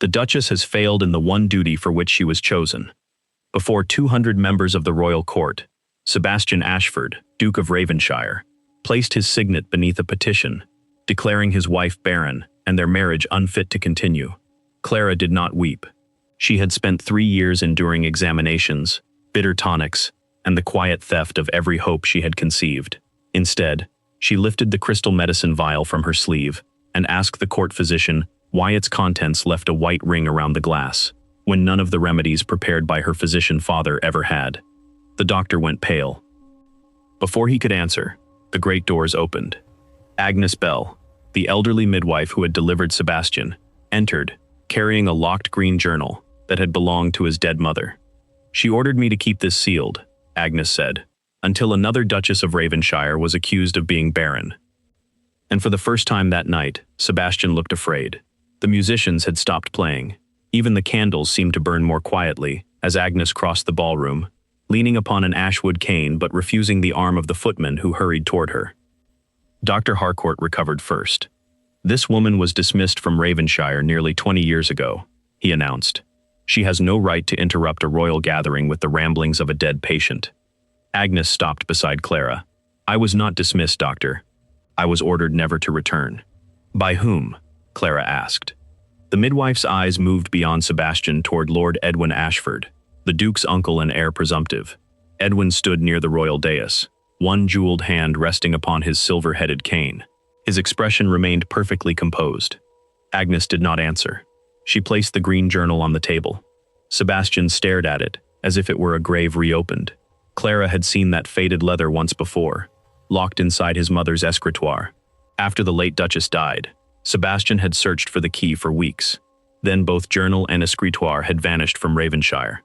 The Duchess has failed in the one duty for which she was chosen. Before 200 members of the royal court, Sebastian Ashford, Duke of Ravenshire, placed his signet beneath a petition, declaring his wife Barren and their marriage unfit to continue. Clara did not weep. She had spent 3 years enduring examinations, bitter tonics, and the quiet theft of every hope she had conceived. Instead, she lifted the crystal medicine vial from her sleeve and asked the court physician why its contents left a white ring around the glass, when none of the remedies prepared by her physician father ever had. The doctor went pale. Before he could answer, the great doors opened. Agnes Bell, the elderly midwife who had delivered Sebastian, entered, carrying a locked green journal that had belonged to his dead mother. She ordered me to keep this sealed, Agnes said, until another Duchess of Ravenshire was accused of being barren. And for the first time that night, Sebastian looked afraid. The musicians had stopped playing. Even the candles seemed to burn more quietly as Agnes crossed the ballroom, leaning upon an ashwood cane but refusing the arm of the footman who hurried toward her. Dr. Harcourt recovered first. This woman was dismissed from Ravenshire nearly 20 years ago, he announced. She has no right to interrupt a royal gathering with the ramblings of a dead patient. Agnes stopped beside Clara. I was not dismissed, doctor. I was ordered never to return. By whom? Clara asked. The midwife's eyes moved beyond Sebastian toward Lord Edwin Ashford, the Duke's uncle and heir presumptive. Edwin stood near the royal dais, one jeweled hand resting upon his silver-headed cane. His expression remained perfectly composed. Agnes did not answer. She placed the green journal on the table. Sebastian stared at it, as if it were a grave reopened. Clara had seen that faded leather once before, locked inside his mother's escritoire. After the late Duchess died, Sebastian had searched for the key for weeks. Then both journal and escritoire had vanished from Ravenshire.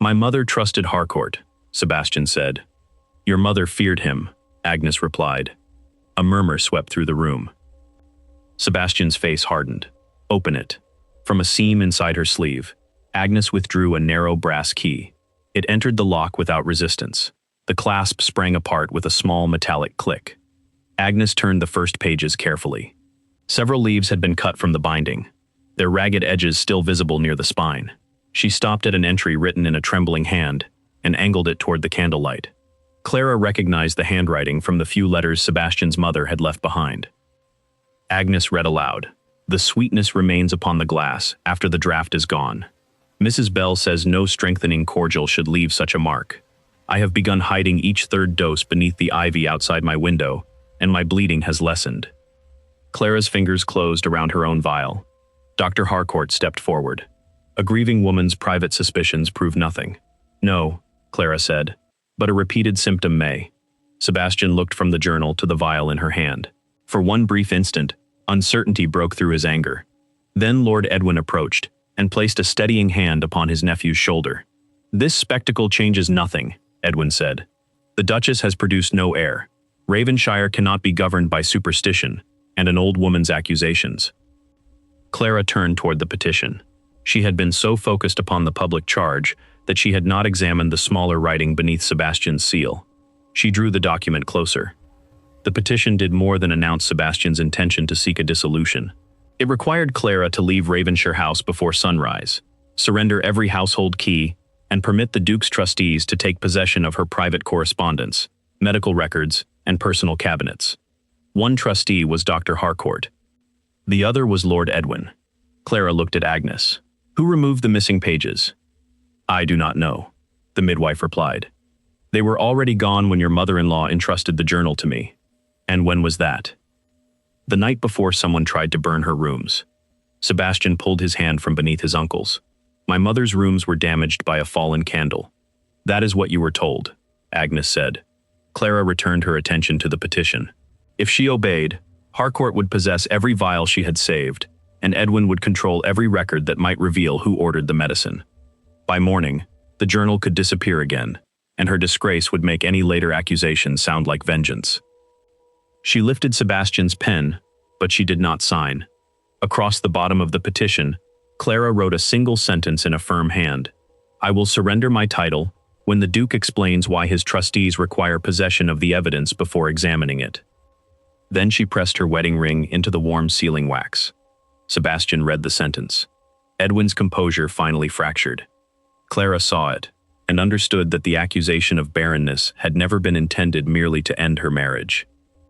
My mother trusted Harcourt, Sebastian said. Your mother feared him, Agnes replied. A murmur swept through the room. Sebastian's face hardened. Open it. From a seam inside her sleeve, Agnes withdrew a narrow brass key. It entered the lock without resistance. The clasp sprang apart with a small metallic click. Agnes turned the first pages carefully. Several leaves had been cut from the binding, their ragged edges still visible near the spine. She stopped at an entry written in a trembling hand and angled it toward the candlelight. Clara recognized the handwriting from the few letters Sebastian's mother had left behind. Agnes read aloud. The sweetness remains upon the glass after the draught is gone. Mrs. Bell says no strengthening cordial should leave such a mark. I have begun hiding each third dose beneath the ivy outside my window, and my bleeding has lessened. Clara's fingers closed around her own vial. Dr. Harcourt stepped forward. A grieving woman's private suspicions prove nothing. No, Clara said, but a repeated symptom may. Sebastian looked from the journal to the vial in her hand. For one brief instant, uncertainty broke through his anger. Then Lord Edwin approached and placed a steadying hand upon his nephew's shoulder. This spectacle changes nothing, Edwin said. The Duchess has produced no heir. Ravenshire cannot be governed by superstition and an old woman's accusations. Clara turned toward the petition. She had been so focused upon the public charge that she had not examined the smaller writing beneath Sebastian's seal. She drew the document closer. The petition did more than announce Sebastian's intention to seek a dissolution. It required Clara to leave Ravenshire House before sunrise, surrender every household key, and permit the Duke's trustees to take possession of her private correspondence, medical records, and personal cabinets. One trustee was Dr. Harcourt. The other was Lord Edwin. Clara looked at Agnes. Who removed the missing pages? I do not know, the midwife replied. They were already gone when your mother-in-law entrusted the journal to me. And when was that? The night before someone tried to burn her rooms. Sebastian pulled his hand from beneath his uncle's. My mother's rooms were damaged by a fallen candle. That is what you were told, Agnes said. Clara returned her attention to the petition. If she obeyed, Harcourt would possess every vial she had saved, and Edwin would control every record that might reveal who ordered the medicine. By morning, the journal could disappear again, and her disgrace would make any later accusation sound like vengeance. She lifted Sebastian's pen, but she did not sign. Across the bottom of the petition, Clara wrote a single sentence in a firm hand. I will surrender my title when the Duke explains why his trustees require possession of the evidence before examining it. Then she pressed her wedding ring into the warm sealing wax. Sebastian read the sentence. Edwin's composure finally fractured. Clara saw it, and understood that the accusation of barrenness had never been intended merely to end her marriage.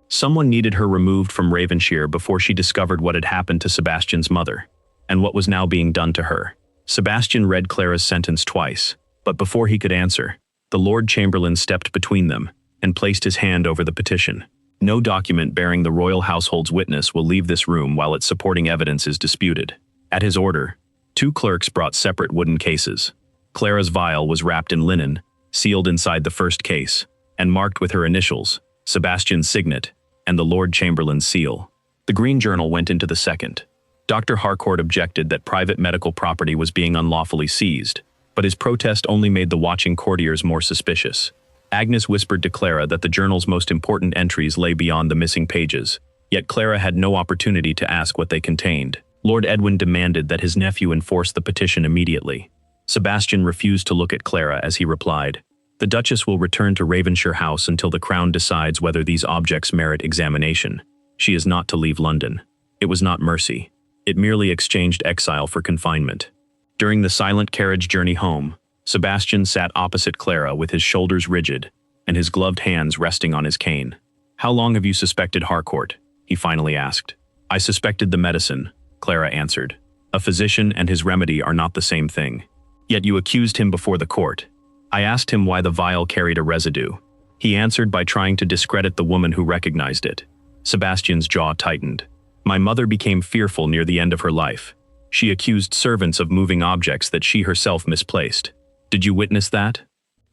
Someone needed her removed from Ravenshire before she discovered what had happened to Sebastian's mother, and what was now being done to her. Sebastian read Clara's sentence twice, but before he could answer, the Lord Chamberlain stepped between them and placed his hand over the petition. No document bearing the royal household's witness will leave this room while its supporting evidence is disputed. At his order, 2 clerks brought separate wooden cases. Clara's vial was wrapped in linen, sealed inside the first case, and marked with her initials, Sebastian's signet, and the Lord Chamberlain's seal. The green journal went into the second. Dr. Harcourt objected that private medical property was being unlawfully seized, but his protest only made the watching courtiers more suspicious. Agnes whispered to Clara that the journal's most important entries lay beyond the missing pages, yet Clara had no opportunity to ask what they contained. Lord Edwin demanded that his nephew enforce the petition immediately. Sebastian refused to look at Clara as he replied, "The Duchess will return to Ravenshire House until the Crown decides whether these objects merit examination. She is not to leave London." It was not mercy. It merely exchanged exile for confinement. During the silent carriage journey home, Sebastian sat opposite Clara with his shoulders rigid and his gloved hands resting on his cane. "How long have you suspected Harcourt?" he finally asked. "I suspected the medicine," Clara answered. "A physician and his remedy are not the same thing. Yet you accused him before the court. I asked him why the vial carried a residue. He answered by trying to discredit the woman who recognized it." Sebastian's jaw tightened. "My mother became fearful near the end of her life. She accused servants of moving objects that she herself misplaced. Did you witness that?"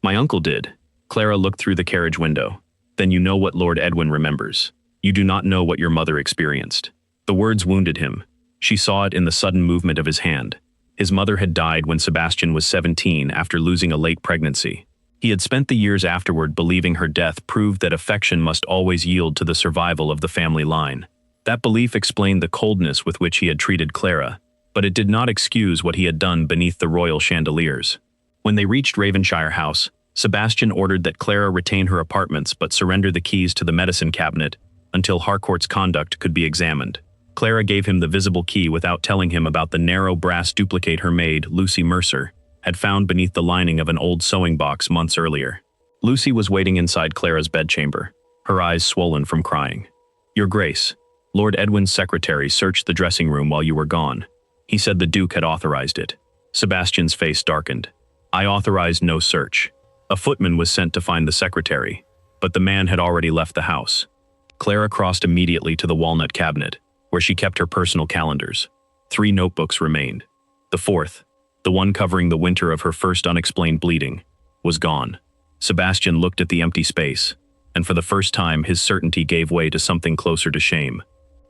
"My uncle did." Clara looked through the carriage window. "Then you know what Lord Edwin remembers. You do not know what your mother experienced." The words wounded him. She saw it in the sudden movement of his hand. His mother had died when Sebastian was 17 after losing a late pregnancy. He had spent the years afterward believing her death proved that affection must always yield to the survival of the family line. That belief explained the coldness with which he had treated Clara, but it did not excuse what he had done beneath the royal chandeliers. When they reached Ravenshire House, Sebastian ordered that Clara retain her apartments but surrender the keys to the medicine cabinet until Harcourt's conduct could be examined. Clara gave him the visible key without telling him about the narrow brass duplicate her maid, Lucy Mercer, had found beneath the lining of an old sewing box months earlier. Lucy was waiting inside Clara's bedchamber, her eyes swollen from crying. "Your Grace, Lord Edwin's secretary searched the dressing room while you were gone. He said the Duke had authorized it." Sebastian's face darkened. "I authorized no search. A footman was sent to find the secretary, but the man had already left the house." Clara crossed immediately to the walnut cabinet, where she kept her personal calendars. 3 notebooks remained. The fourth, the one covering the winter of her first unexplained bleeding, was gone. Sebastian looked at the empty space, and for the first time his certainty gave way to something closer to shame.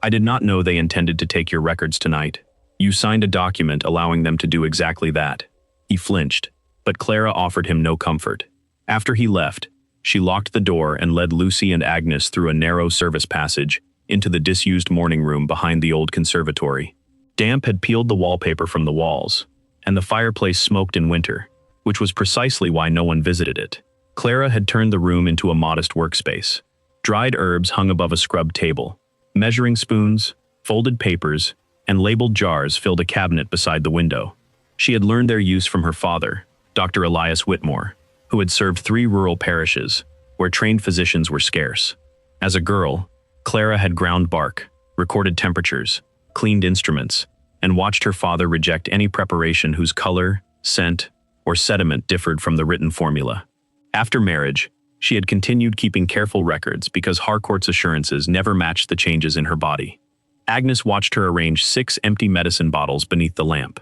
"I did not know they intended to take your records tonight. You signed a document allowing them to do exactly that." He flinched, but Clara offered him no comfort. After he left, she locked the door and led Lucy and Agnes through a narrow service passage into the disused morning room behind the old conservatory. Damp had peeled the wallpaper from the walls, and the fireplace smoked in winter, which was precisely why no one visited it. Clara had turned the room into a modest workspace. Dried herbs hung above a scrubbed table. Measuring spoons, folded papers, and labeled jars filled a cabinet beside the window. She had learned their use from her father, Dr. Elias Whitmore, who had served 3 rural parishes, where trained physicians were scarce. As a girl, Clara had ground bark, recorded temperatures, cleaned instruments, and watched her father reject any preparation whose color, scent, or sediment differed from the written formula. After marriage, she had continued keeping careful records because Harcourt's assurances never matched the changes in her body. Agnes watched her arrange 6 empty medicine bottles beneath the lamp.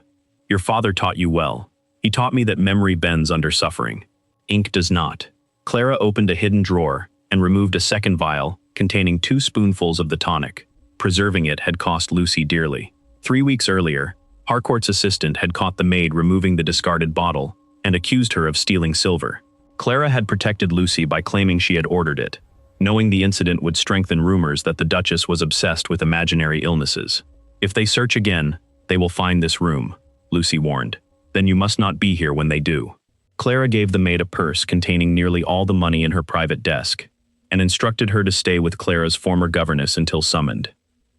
"Your father taught you well. He taught me that memory bends under suffering. Ink does not." Clara opened a hidden drawer and removed a second vial containing 2 spoonfuls of the tonic. Preserving it had cost Lucy dearly. 3 weeks earlier, Harcourt's assistant had caught the maid removing the discarded bottle and accused her of stealing silver. Clara had protected Lucy by claiming she had ordered it, knowing the incident would strengthen rumors that the Duchess was obsessed with imaginary illnesses. "If they search again, they will find this room," Lucy warned. "Then you must not be here when they do." Clara gave the maid a purse containing nearly all the money in her private desk, and instructed her to stay with Clara's former governess until summoned.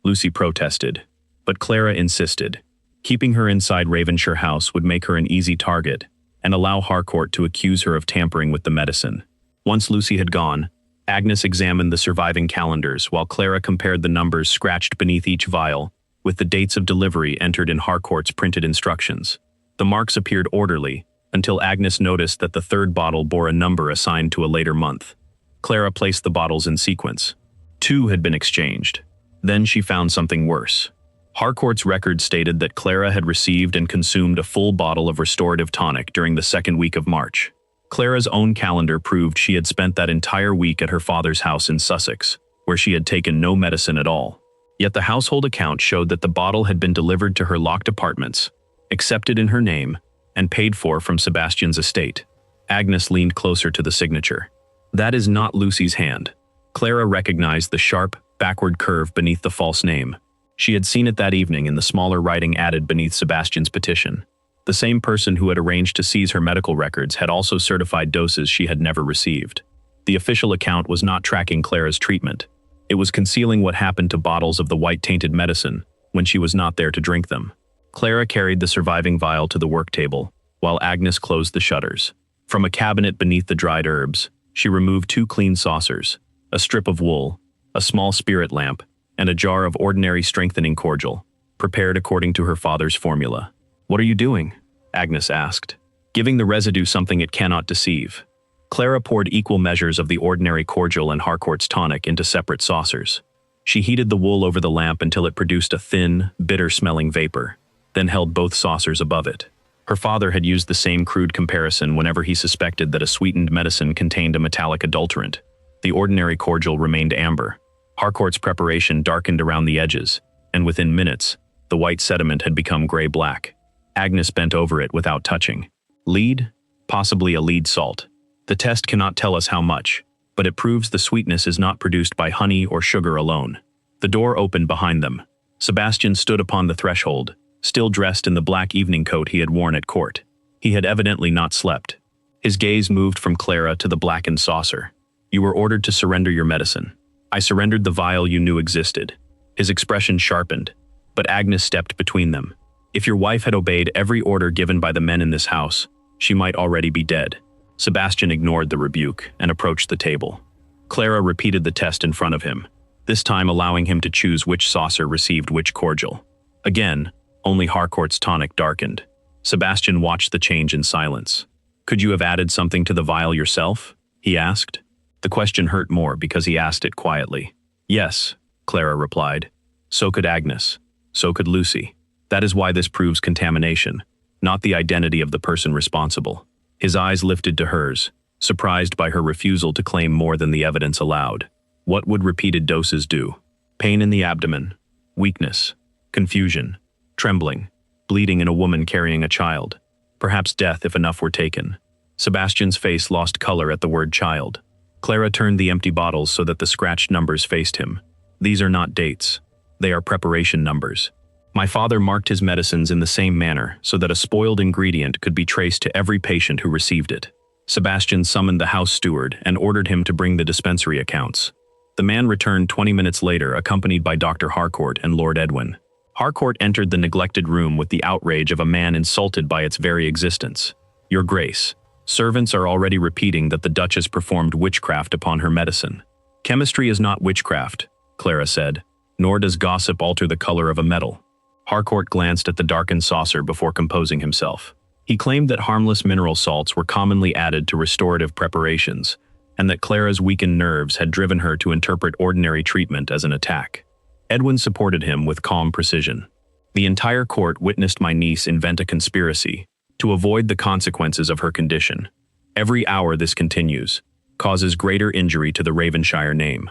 Lucy protested, but Clara insisted. Keeping her inside Ravenshire House would make her an easy target and allow Harcourt to accuse her of tampering with the medicine. Once Lucy had gone, Agnes examined the surviving calendars while Clara compared the numbers scratched beneath each vial with the dates of delivery entered in Harcourt's printed instructions. The marks appeared orderly until Agnes noticed that the third bottle bore a number assigned to a later month. Clara placed the bottles in sequence. 2 had been exchanged. Then she found something worse. Harcourt's record stated that Clara had received and consumed a full bottle of restorative tonic during the second week of March. Clara's own calendar proved she had spent that entire week at her father's house in Sussex, where she had taken no medicine at all. Yet the household account showed that the bottle had been delivered to her locked apartments, accepted in her name, and paid for from Sebastian's estate. Agnes leaned closer to the signature. That is not Lucy's hand. Clara recognized the sharp, backward curve beneath the false name. She had seen it that evening in the smaller writing added beneath Sebastian's petition. The same person who had arranged to seize her medical records had also certified doses she had never received. The official account was not tracking Clara's treatment. It was concealing what happened to bottles of the white-tainted medicine when she was not there to drink them. Clara carried the surviving vial to the work table, while Agnes closed the shutters. From a cabinet beneath the dried herbs, she removed 2 clean saucers, a strip of wool, a small spirit lamp, and a jar of ordinary strengthening cordial, prepared according to her father's formula. "What are you doing?" Agnes asked. "Giving the residue something it cannot deceive." Clara poured equal measures of the ordinary cordial and Harcourt's tonic into separate saucers. She heated the wool over the lamp until it produced a thin, bitter-smelling vapor, then held both saucers above it. Her father had used the same crude comparison whenever he suspected that a sweetened medicine contained a metallic adulterant. The ordinary cordial remained amber. Harcourt's preparation darkened around the edges, and within minutes, the white sediment had become gray-black. Agnes bent over it without touching. Lead? Possibly a lead salt. The test cannot tell us how much, but it proves the sweetness is not produced by honey or sugar alone. The door opened behind them. Sebastian stood upon the threshold, still dressed in the black evening coat he had worn at court. He had evidently not slept. His gaze moved from Clara to the blackened saucer. "You were ordered to surrender your medicine. I surrendered the vial you knew existed." His expression sharpened, but Agnes stepped between them. If your wife had obeyed every order given by the men in this house, she might already be dead. Sebastian ignored the rebuke and approached the table. Clara repeated the test in front of him, this time allowing him to choose which saucer received which cordial. Again, only Harcourt's tonic darkened. Sebastian watched the change in silence. "Could you have added something to the vial yourself?" he asked. The question hurt more because he asked it quietly. "Yes," Clara replied. "So could Agnes. So could Lucy. That is why this proves contamination, not the identity of the person responsible." His eyes lifted to hers, surprised by her refusal to claim more than the evidence allowed. What would repeated doses do? Pain in the abdomen, weakness, confusion, trembling, bleeding in a woman carrying a child. Perhaps death if enough were taken. Sebastian's face lost color at the word child. Clara turned the empty bottles so that the scratched numbers faced him. "These are not dates. They are preparation numbers. My father marked his medicines in the same manner so that a spoiled ingredient could be traced to every patient who received it." Sebastian summoned the house steward and ordered him to bring the dispensary accounts. The man returned 20 minutes later, accompanied by Dr. Harcourt and Lord Edwin. Harcourt entered the neglected room with the outrage of a man insulted by its very existence. "Your Grace, servants are already repeating that the Duchess performed witchcraft upon her medicine." "Chemistry is not witchcraft," Clara said, "nor does gossip alter the color of a metal." Harcourt glanced at the darkened saucer before composing himself. He claimed that harmless mineral salts were commonly added to restorative preparations, and that Clara's weakened nerves had driven her to interpret ordinary treatment as an attack. Edwin supported him with calm precision. "The entire court witnessed my niece invent a conspiracy to avoid the consequences of her condition. Every hour this continues causes greater injury to the Ravenshire name."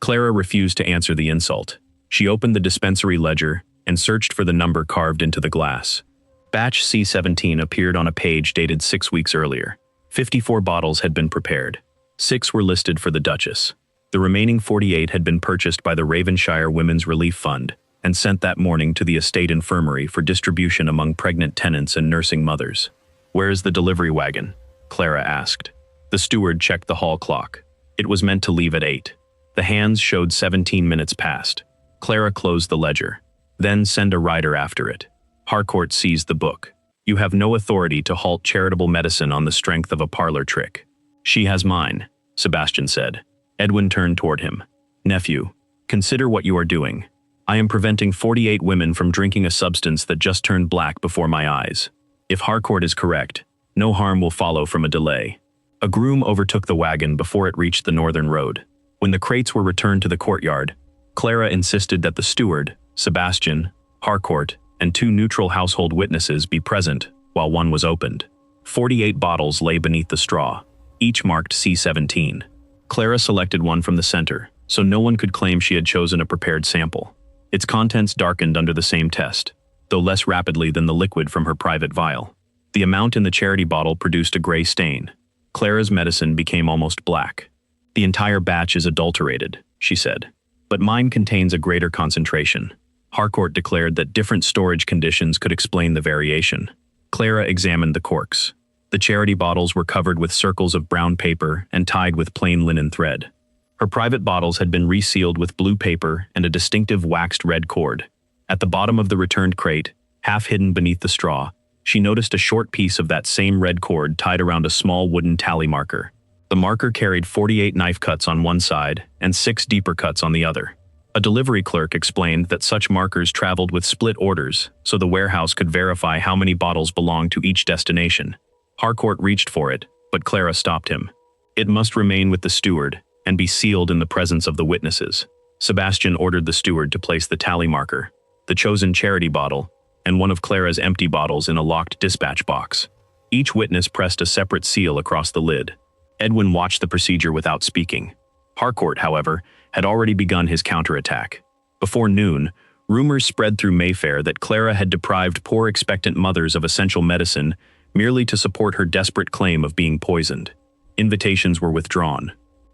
Clara refused to answer the insult. She opened the dispensary ledger and searched for the number carved into the glass. Batch C17 appeared on a page dated 6 weeks earlier. 54 bottles had been prepared. 6 were listed for the Duchess. The remaining 48 had been purchased by the Ravenshire Women's Relief Fund and sent that morning to the estate infirmary for distribution among pregnant tenants and nursing mothers. "Where is the delivery wagon?" Clara asked. The steward checked the hall clock. It was meant to leave at 8. The hands showed 17 minutes past. Clara closed the ledger. "Then send a rider after it." Harcourt seized the book. "You have no authority to halt charitable medicine on the strength of a parlor trick." "She has mine," Sebastian said. Edwin turned toward him. "Nephew, consider what you are doing. I am preventing 48 women from drinking a substance that just turned black before my eyes. If Harcourt is correct, no harm will follow from a delay." A groom overtook the wagon before it reached the northern road. When the crates were returned to the courtyard, Clara insisted that the steward, Sebastian, Harcourt, and 2 neutral household witnesses be present while one was opened. 48 bottles lay beneath the straw, each marked C17. Clara selected one from the center, so no one could claim she had chosen a prepared sample. Its contents darkened under the same test, though less rapidly than the liquid from her private vial. The amount in the charity bottle produced a gray stain. Clara's medicine became almost black. "The entire batch is adulterated," she said. "But mine contains a greater concentration." Harcourt declared that different storage conditions could explain the variation. Clara examined the corks. The charity bottles were covered with circles of brown paper and tied with plain linen thread. Her private bottles had been resealed with blue paper and a distinctive waxed red cord. At the bottom of the returned crate, half hidden beneath the straw, she noticed a short piece of that same red cord tied around a small wooden tally marker. The marker carried 48 knife cuts on one side and 6 deeper cuts on the other. A delivery clerk explained that such markers traveled with split orders, so the warehouse could verify how many bottles belonged to each destination. Harcourt reached for it, but Clara stopped him. "It must remain with the steward and be sealed in the presence of the witnesses." Sebastian ordered the steward to place the tally marker, the chosen charity bottle, and one of Clara's empty bottles in a locked dispatch box. Each witness pressed a separate seal across the lid. Edwin watched the procedure without speaking. Harcourt, however, had already begun his counterattack. Before noon, rumors spread through Mayfair that Clara had deprived poor expectant mothers of essential medicine merely to support her desperate claim of being poisoned. Invitations were withdrawn.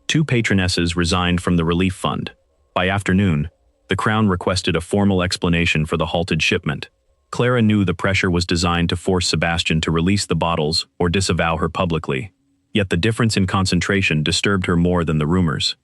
2 patronesses resigned from the relief fund. By afternoon, the Crown requested a formal explanation for the halted shipment. Clara knew the pressure was designed to force Sebastian to release the bottles or disavow her publicly. Yet the difference in concentration disturbed her more than the rumors.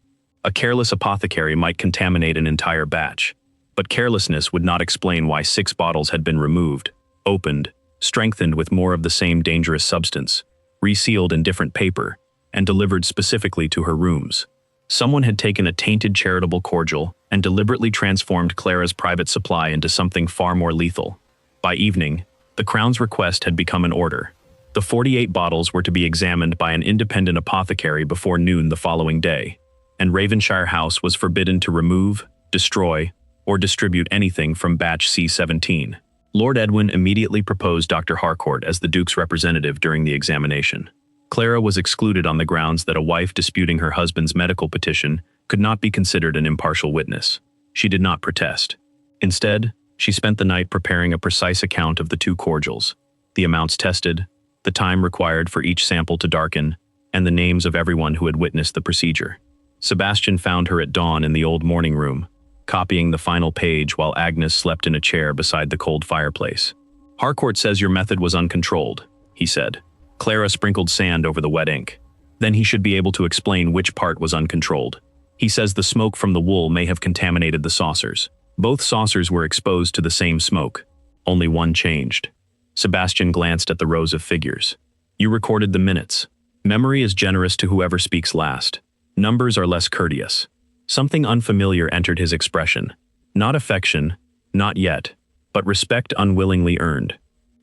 A careless apothecary might contaminate an entire batch, but carelessness would not explain why 6 bottles had been removed, opened, strengthened with more of the same dangerous substance, resealed in different paper, and delivered specifically to her rooms. Someone had taken a tainted charitable cordial and deliberately transformed Clara's private supply into something far more lethal. By evening, the Crown's request had become an order. The 48 bottles were to be examined by an independent apothecary before noon the following day, and Ravenshire House was forbidden to remove, destroy, or distribute anything from batch C17. Lord Edwin immediately proposed Dr. Harcourt as the Duke's representative during the examination. Clara was excluded on the grounds that a wife disputing her husband's medical petition could not be considered an impartial witness. She did not protest. Instead, she spent the night preparing a precise account of the 2 cordials, the amounts tested, the time required for each sample to darken, and the names of everyone who had witnessed the procedure. Sebastian found her at dawn in the old morning room, copying the final page while Agnes slept in a chair beside the cold fireplace. "Harcourt says your method was uncontrolled," he said. Clara sprinkled sand over the wet ink. "Then he should be able to explain which part was uncontrolled. He says the smoke from the wool may have contaminated the saucers. Both saucers were exposed to the same smoke. Only one changed." Sebastian glanced at the rows of figures. "You recorded the minutes. Memory is generous to whoever speaks last. Numbers are less courteous." Something unfamiliar entered his expression. Not affection, not yet, but respect unwillingly earned.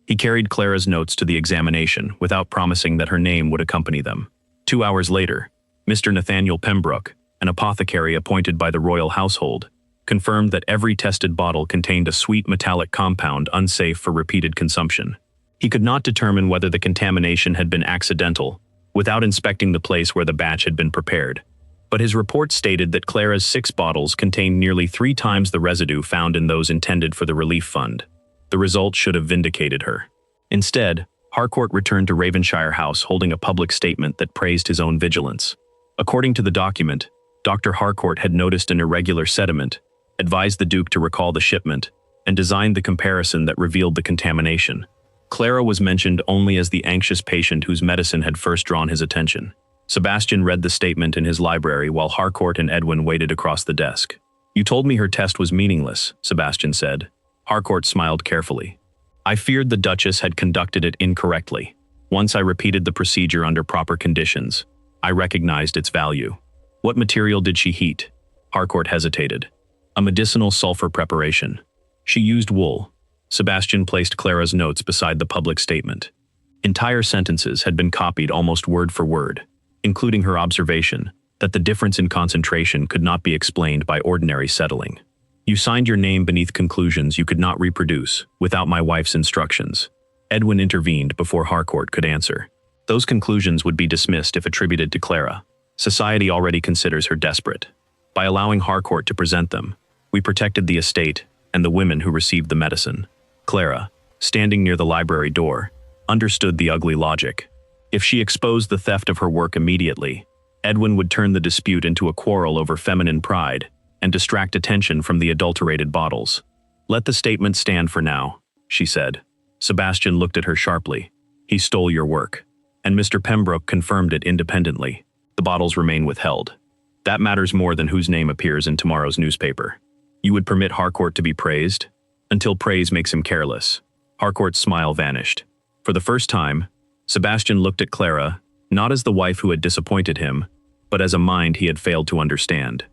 He carried Clara's notes to the examination without promising that her name would accompany them. 2 hours later, Mr. Nathaniel Pembroke, an apothecary appointed by the royal household, confirmed that every tested bottle contained a sweet metallic compound unsafe for repeated consumption. He could not determine whether the contamination had been accidental without inspecting the place where the batch had been prepared. But his report stated that Clara's 6 bottles contained nearly 3 times the residue found in those intended for the relief fund. The result should have vindicated her. Instead, Harcourt returned to Ravenshire House holding a public statement that praised his own vigilance. According to the document, Dr. Harcourt had noticed an irregular sediment, advised the Duke to recall the shipment, and designed the comparison that revealed the contamination. Clara was mentioned only as the anxious patient whose medicine had first drawn his attention. Sebastian read the statement in his library while Harcourt and Edwin waited across the desk. "You told me her test was meaningless," Sebastian said. Harcourt smiled carefully. I feared the Duchess had conducted it incorrectly. Once I repeated the procedure under proper conditions, I recognized its value. What material did she heat? Harcourt hesitated. A medicinal sulfur preparation. She used wool. Sebastian placed Clara's notes beside the public statement. Entire sentences had been copied almost word for word, including her observation that the difference in concentration could not be explained by ordinary settling. You signed your name beneath conclusions you could not reproduce without my wife's instructions. Edwin intervened before Harcourt could answer. Those conclusions would be dismissed if attributed to Clara. Society already considers her desperate. By allowing Harcourt to present them, we protected the estate and the women who received the medicine. Clara, standing near the library door, understood the ugly logic. If she exposed the theft of her work immediately, Edwin would turn the dispute into a quarrel over feminine pride and distract attention from the adulterated bottles. Let the statement stand for now, she said. Sebastian looked at her sharply. He stole your work. And Mr. Pembroke confirmed it independently. The bottles remain withheld. That matters more than whose name appears in tomorrow's newspaper. You would permit Harcourt to be praised? Until praise makes him careless. Harcourt's smile vanished. For the first time, Sebastian looked at Clara, not as the wife who had disappointed him, but as a mind he had failed to understand.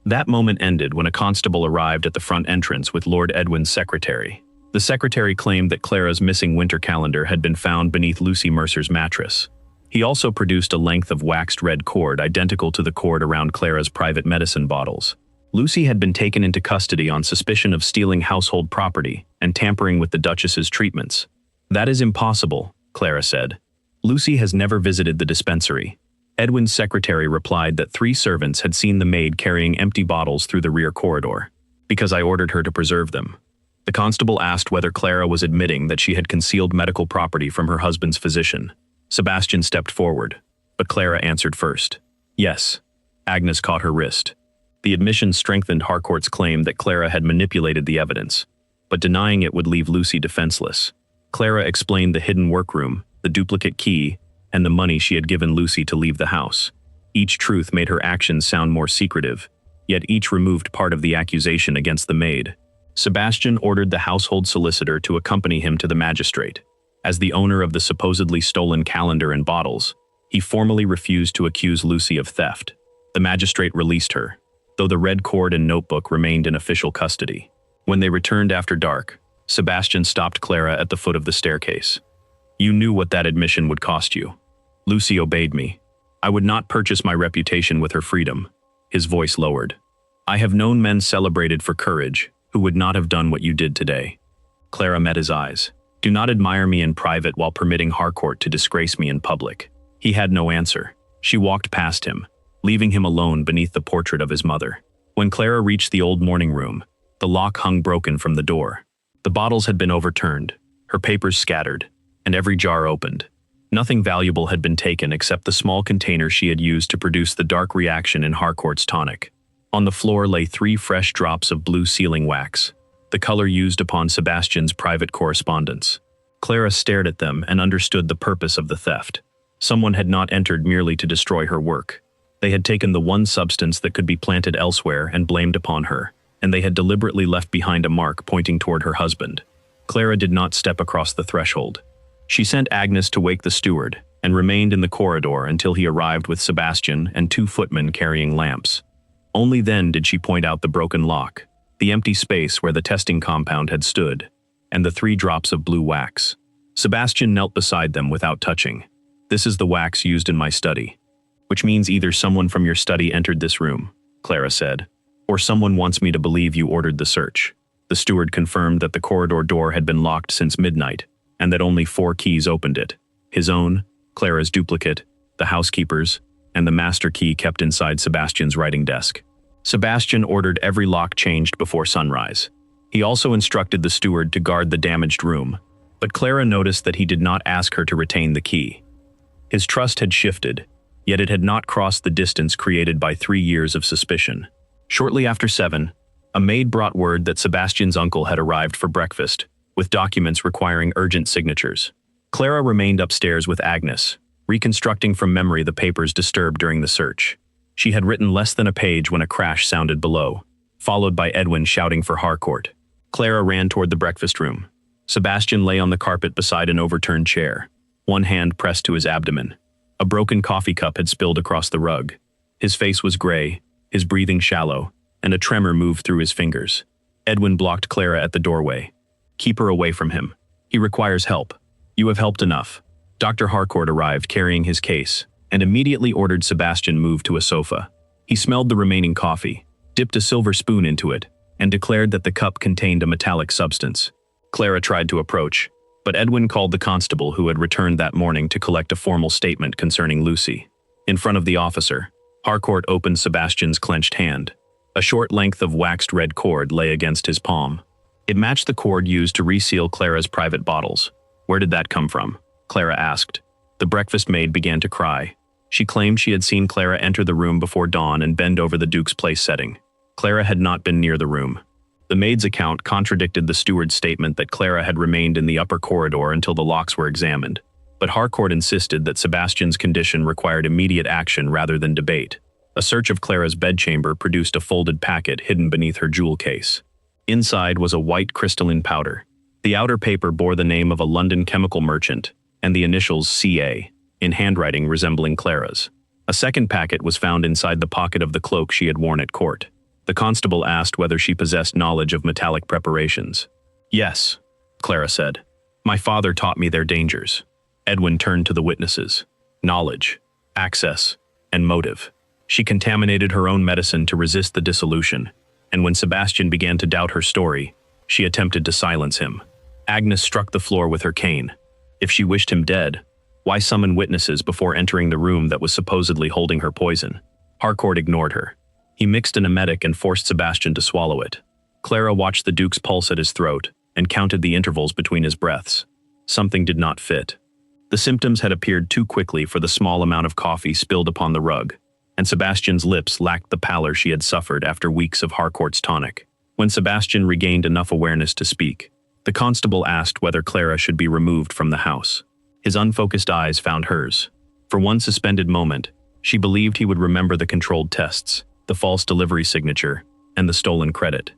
That moment ended when a constable arrived at the front entrance with Lord Edwin's secretary. The secretary claimed that Clara's missing winter calendar had been found beneath Lucy Mercer's mattress. He also produced a length of waxed red cord identical to the cord around Clara's private medicine bottles. Lucy had been taken into custody on suspicion of stealing household property and tampering with the Duchess's treatments. That is impossible, Clara said. Lucy has never visited the dispensary. Edwin's secretary replied that 3 servants had seen the maid carrying empty bottles through the rear corridor, because I ordered her to preserve them. The constable asked whether Clara was admitting that she had concealed medical property from her husband's physician. Sebastian stepped forward, but Clara answered first. Yes. Agnes caught her wrist. The admission strengthened Harcourt's claim that Clara had manipulated the evidence, but denying it would leave Lucy defenseless. Clara explained the hidden workroom, the duplicate key, and the money she had given Lucy to leave the house. Each truth made her actions sound more secretive, yet each removed part of the accusation against the maid. Sebastian ordered the household solicitor to accompany him to the magistrate. As the owner of the supposedly stolen calendar and bottles, he formally refused to accuse Lucy of theft. The magistrate released her, though the red cord and notebook remained in official custody. When they returned after dark, Sebastian stopped Clara at the foot of the staircase. You knew what that admission would cost you. Lucy obeyed me. I would not purchase my reputation with her freedom. His voice lowered. I have known men celebrated for courage who would not have done what you did today. Clara met his eyes. Do not admire me in private while permitting Harcourt to disgrace me in public. He had no answer. She walked past him, leaving him alone beneath the portrait of his mother. When Clara reached the old morning room, the lock hung broken from the door. The bottles had been overturned, her papers scattered, and every jar opened. Nothing valuable had been taken except the small container she had used to produce the dark reaction in Harcourt's tonic. On the floor lay 3 fresh drops of blue sealing wax, the color used upon Sebastian's private correspondence. Clara stared at them and understood the purpose of the theft. Someone had not entered merely to destroy her work. They had taken the one substance that could be planted elsewhere and blamed upon her, and they had deliberately left behind a mark pointing toward her husband. Clara did not step across the threshold. She sent Agnes to wake the steward and remained in the corridor until he arrived with Sebastian and 2 footmen carrying lamps. Only then did she point out the broken lock, the empty space where the testing compound had stood, and the 3 drops of blue wax. Sebastian knelt beside them without touching. This is the wax used in my study. Which means either someone from your study entered this room, Clara said, or someone wants me to believe you ordered the search. The steward confirmed that the corridor door had been locked since midnight, and that only 4 keys opened it. His own, Clara's duplicate, the housekeeper's, and the master key kept inside Sebastian's writing desk. Sebastian ordered every lock changed before sunrise. He also instructed the steward to guard the damaged room, but Clara noticed that he did not ask her to retain the key. His trust had shifted, yet it had not crossed the distance created by 3 years of suspicion. Shortly after 7, a maid brought word that Sebastian's uncle had arrived for breakfast, with documents requiring urgent signatures. Clara remained upstairs with Agnes, reconstructing from memory the papers disturbed during the search. She had written less than a page when a crash sounded below, followed by Edwin shouting for Harcourt. Clara ran toward the breakfast room. Sebastian lay on the carpet beside an overturned chair, one hand pressed to his abdomen. A broken coffee cup had spilled across the rug. His face was gray, his breathing shallow, and a tremor moved through his fingers. Edwin blocked Clara at the doorway. "Keep her away from him. He requires help. You have helped enough." Dr. Harcourt arrived carrying his case, and immediately ordered Sebastian moved to a sofa. He smelled the remaining coffee, dipped a silver spoon into it, and declared that the cup contained a metallic substance. Clara tried to approach, but Edwin called the constable who had returned that morning to collect a formal statement concerning Lucy. In front of the officer, Harcourt opened Sebastian's clenched hand. A short length of waxed red cord lay against his palm. It matched the cord used to reseal Clara's private bottles. "Where did that come from?" Clara asked. The breakfast maid began to cry. She claimed she had seen Clara enter the room before dawn and bend over the Duke's place setting. Clara had not been near the room. The maid's account contradicted the steward's statement that Clara had remained in the upper corridor until the locks were examined, but Harcourt insisted that Sebastian's condition required immediate action rather than debate. A search of Clara's bedchamber produced a folded packet hidden beneath her jewel case. Inside was a white crystalline powder. The outer paper bore the name of a London chemical merchant and the initials CA, in handwriting resembling Clara's. A second packet was found inside the pocket of the cloak she had worn at court. The constable asked whether she possessed knowledge of metallic preparations. "Yes," Clara said. "My father taught me their dangers." Edwin turned to the witnesses. Knowledge, access, and motive. She contaminated her own medicine to resist the dissolution, and when Sebastian began to doubt her story, she attempted to silence him. Agnes struck the floor with her cane. If she wished him dead, why summon witnesses before entering the room that was supposedly holding her poison? Harcourt ignored her. He mixed an emetic and forced Sebastian to swallow it. Clara watched the Duke's pulse at his throat and counted the intervals between his breaths. Something did not fit. The symptoms had appeared too quickly for the small amount of coffee spilled upon the rug, and Sebastian's lips lacked the pallor she had suffered after weeks of Harcourt's tonic. When Sebastian regained enough awareness to speak, the constable asked whether Clara should be removed from the house. His unfocused eyes found hers. For one suspended moment, she believed he would remember the controlled tests, the false delivery signature, and the stolen credit.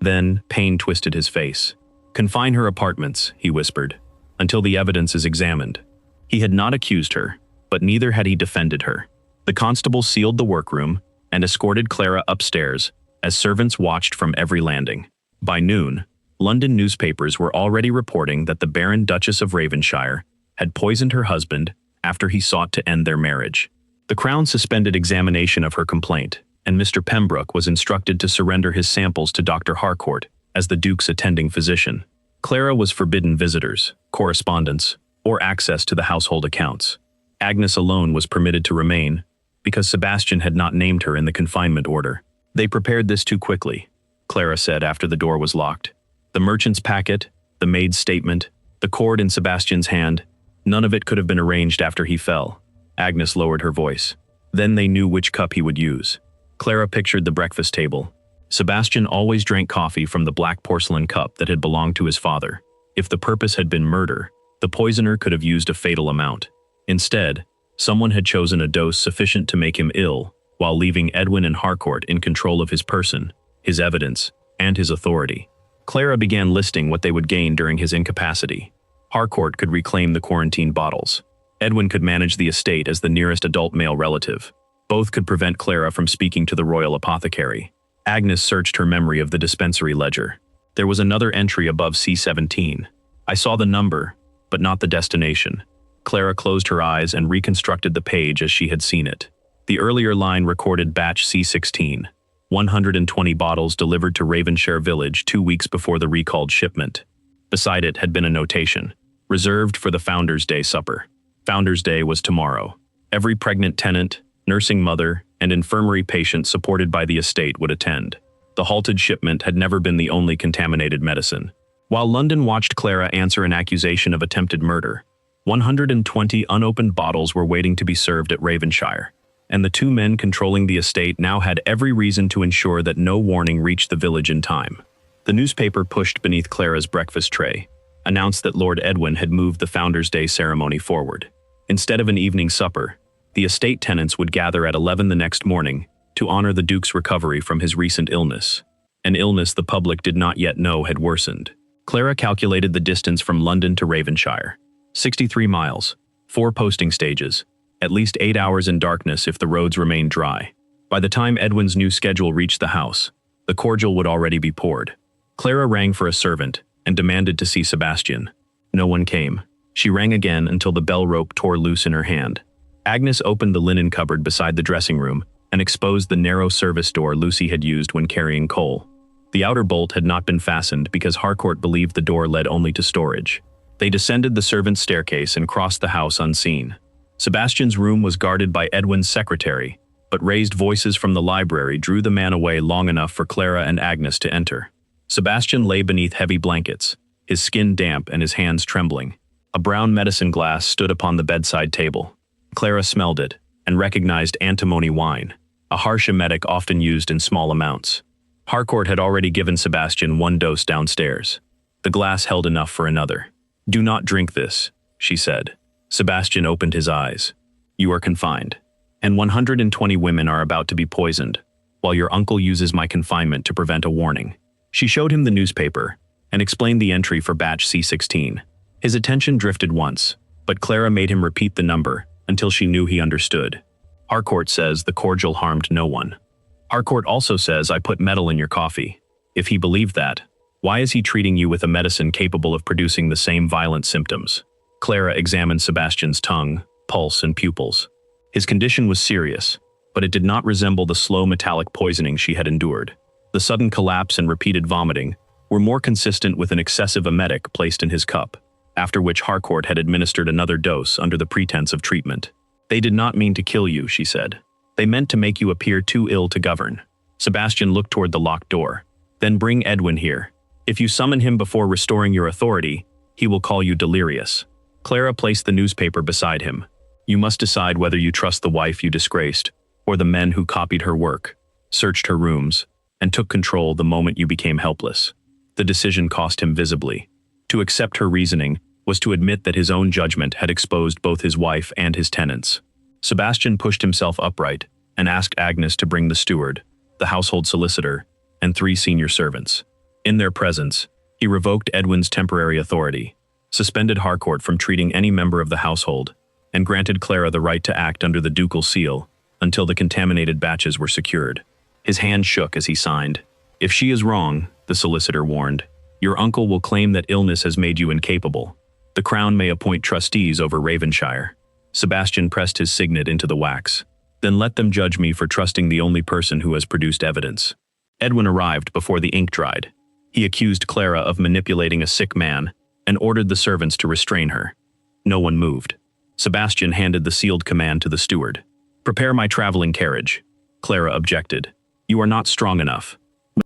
Then, pain twisted his face. "Confine her apartments," he whispered, "until the evidence is examined." He had not accused her, but neither had he defended her. The constable sealed the workroom and escorted Clara upstairs as servants watched from every landing. By noon, London newspapers were already reporting that the Barren Duchess of Ravenshire had poisoned her husband after he sought to end their marriage. The Crown suspended examination of her complaint, and Mr. Pembroke was instructed to surrender his samples to Dr. Harcourt as the Duke's attending physician. Clara was forbidden visitors, correspondence, or access to the household accounts. Agnes alone was permitted to remain, because Sebastian had not named her in the confinement order. "They prepared this too quickly," Clara said after the door was locked. The merchant's packet, the maid's statement, the cord in Sebastian's hand, none of it could have been arranged after he fell. Agnes lowered her voice. Then they knew which cup he would use. Clara pictured the breakfast table. Sebastian always drank coffee from the black porcelain cup that had belonged to his father. If the purpose had been murder, the poisoner could have used a fatal amount. Instead, someone had chosen a dose sufficient to make him ill, while leaving Edwin and Harcourt in control of his person, his evidence, and his authority. Clara began listing what they would gain during his incapacity. Harcourt could reclaim the quarantine bottles. Edwin could manage the estate as the nearest adult male relative. Both could prevent Clara from speaking to the royal apothecary. Agnes searched her memory of the dispensary ledger. There was another entry above C17. "I saw the number, but not the destination." Clara closed her eyes and reconstructed the page as she had seen it. The earlier line recorded batch C16, 120 bottles delivered to Ravenshire Village 2 weeks before the recalled shipment. Beside it had been a notation, reserved for the Founders' Day supper. Founders' Day was tomorrow. Every pregnant tenant, nursing mother, and infirmary patient supported by the estate would attend. The halted shipment had never been the only contaminated medicine. While London watched Clara answer an accusation of attempted murder, 120 unopened bottles were waiting to be served at Ravenshire, and the two men controlling the estate now had every reason to ensure that no warning reached the village in time. The newspaper pushed beneath Clara's breakfast tray announced that Lord Edwin had moved the Founders' Day ceremony forward. Instead of an evening supper, the estate tenants would gather at 11 the next morning to honor the Duke's recovery from his recent illness, an illness the public did not yet know had worsened. Clara calculated the distance from London to Ravenshire. 63 miles, 4 posting stages, at least 8 hours in darkness if the roads remained dry. By the time Edwin's new schedule reached the house, the cordial would already be poured. Clara rang for a servant and demanded to see Sebastian. No one came. She rang again until the bell rope tore loose in her hand. Agnes opened the linen cupboard beside the dressing room and exposed the narrow service door Lucy had used when carrying coal. The outer bolt had not been fastened because Harcourt believed the door led only to storage. They descended the servants' staircase and crossed the house unseen. Sebastian's room was guarded by Edwin's secretary, but raised voices from the library drew the man away long enough for Clara and Agnes to enter. Sebastian lay beneath heavy blankets, his skin damp and his hands trembling. A brown medicine glass stood upon the bedside table. Clara smelled it and recognized antimony wine, a harsh emetic often used in small amounts. Harcourt had already given Sebastian 1 dose downstairs. The glass held enough for another. "Do not drink this," she said. Sebastian opened his eyes. "You are confined, and 120 women are about to be poisoned, while your uncle uses my confinement to prevent a warning." She showed him the newspaper and explained the entry for batch C16. His attention drifted once, but Clara made him repeat the number until she knew he understood. "Harcourt says the cordial harmed no one. Harcourt also says I put metal in your coffee. If he believed that, why is he treating you with a medicine capable of producing the same violent symptoms?" Clara examined Sebastian's tongue, pulse, and pupils. His condition was serious, but it did not resemble the slow metallic poisoning she had endured. The sudden collapse and repeated vomiting were more consistent with an excessive emetic placed in his cup, after which Harcourt had administered another dose under the pretense of treatment. "They did not mean to kill you," she said. "They meant to make you appear too ill to govern." Sebastian looked toward the locked door. "Then bring Edwin here. If you summon him before restoring your authority, he will call you delirious." Clara placed the newspaper beside him. "You must decide whether you trust the wife you disgraced, or the men who copied her work, searched her rooms, and took control the moment you became helpless." The decision cost him visibly. To accept her reasoning was to admit that his own judgment had exposed both his wife and his tenants. Sebastian pushed himself upright and asked Agnes to bring the steward, the household solicitor, and 3 senior servants. In their presence, he revoked Edwin's temporary authority, suspended Harcourt from treating any member of the household, and granted Clara the right to act under the ducal seal until the contaminated batches were secured. His hand shook as he signed. "If she is wrong," the solicitor warned, "your uncle will claim that illness has made you incapable. The Crown may appoint trustees over Ravenshire." Sebastian pressed his signet into the wax. "Then let them judge me for trusting the only person who has produced evidence." Edwin arrived before the ink dried. He accused Clara of manipulating a sick man and ordered the servants to restrain her. No one moved. Sebastian handed the sealed command to the steward. "Prepare my traveling carriage." Clara objected. "You are not strong enough.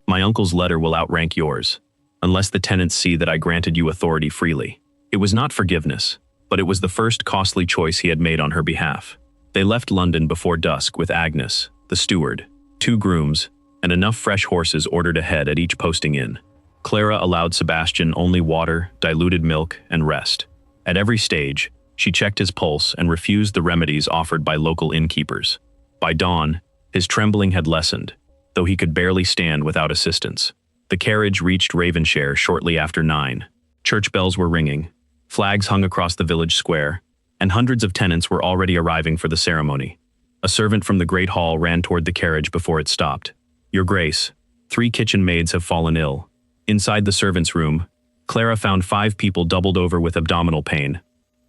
My uncle's letter will outrank yours, unless the tenants see that I granted you authority freely." It was not forgiveness, but it was the first costly choice he had made on her behalf. They left London before dusk with Agnes, the steward, 2 grooms, and enough fresh horses ordered ahead at each posting inn. Clara allowed Sebastian only water, diluted milk, and rest. At every stage, she checked his pulse and refused the remedies offered by local innkeepers. By dawn, his trembling had lessened, though he could barely stand without assistance. The carriage reached Ravenshire shortly after 9. Church bells were ringing, flags hung across the village square, and hundreds of tenants were already arriving for the ceremony. A servant from the great hall ran toward the carriage before it stopped. "Your Grace, 3 kitchen maids have fallen ill." Inside the servants' room, Clara found 5 people doubled over with abdominal pain.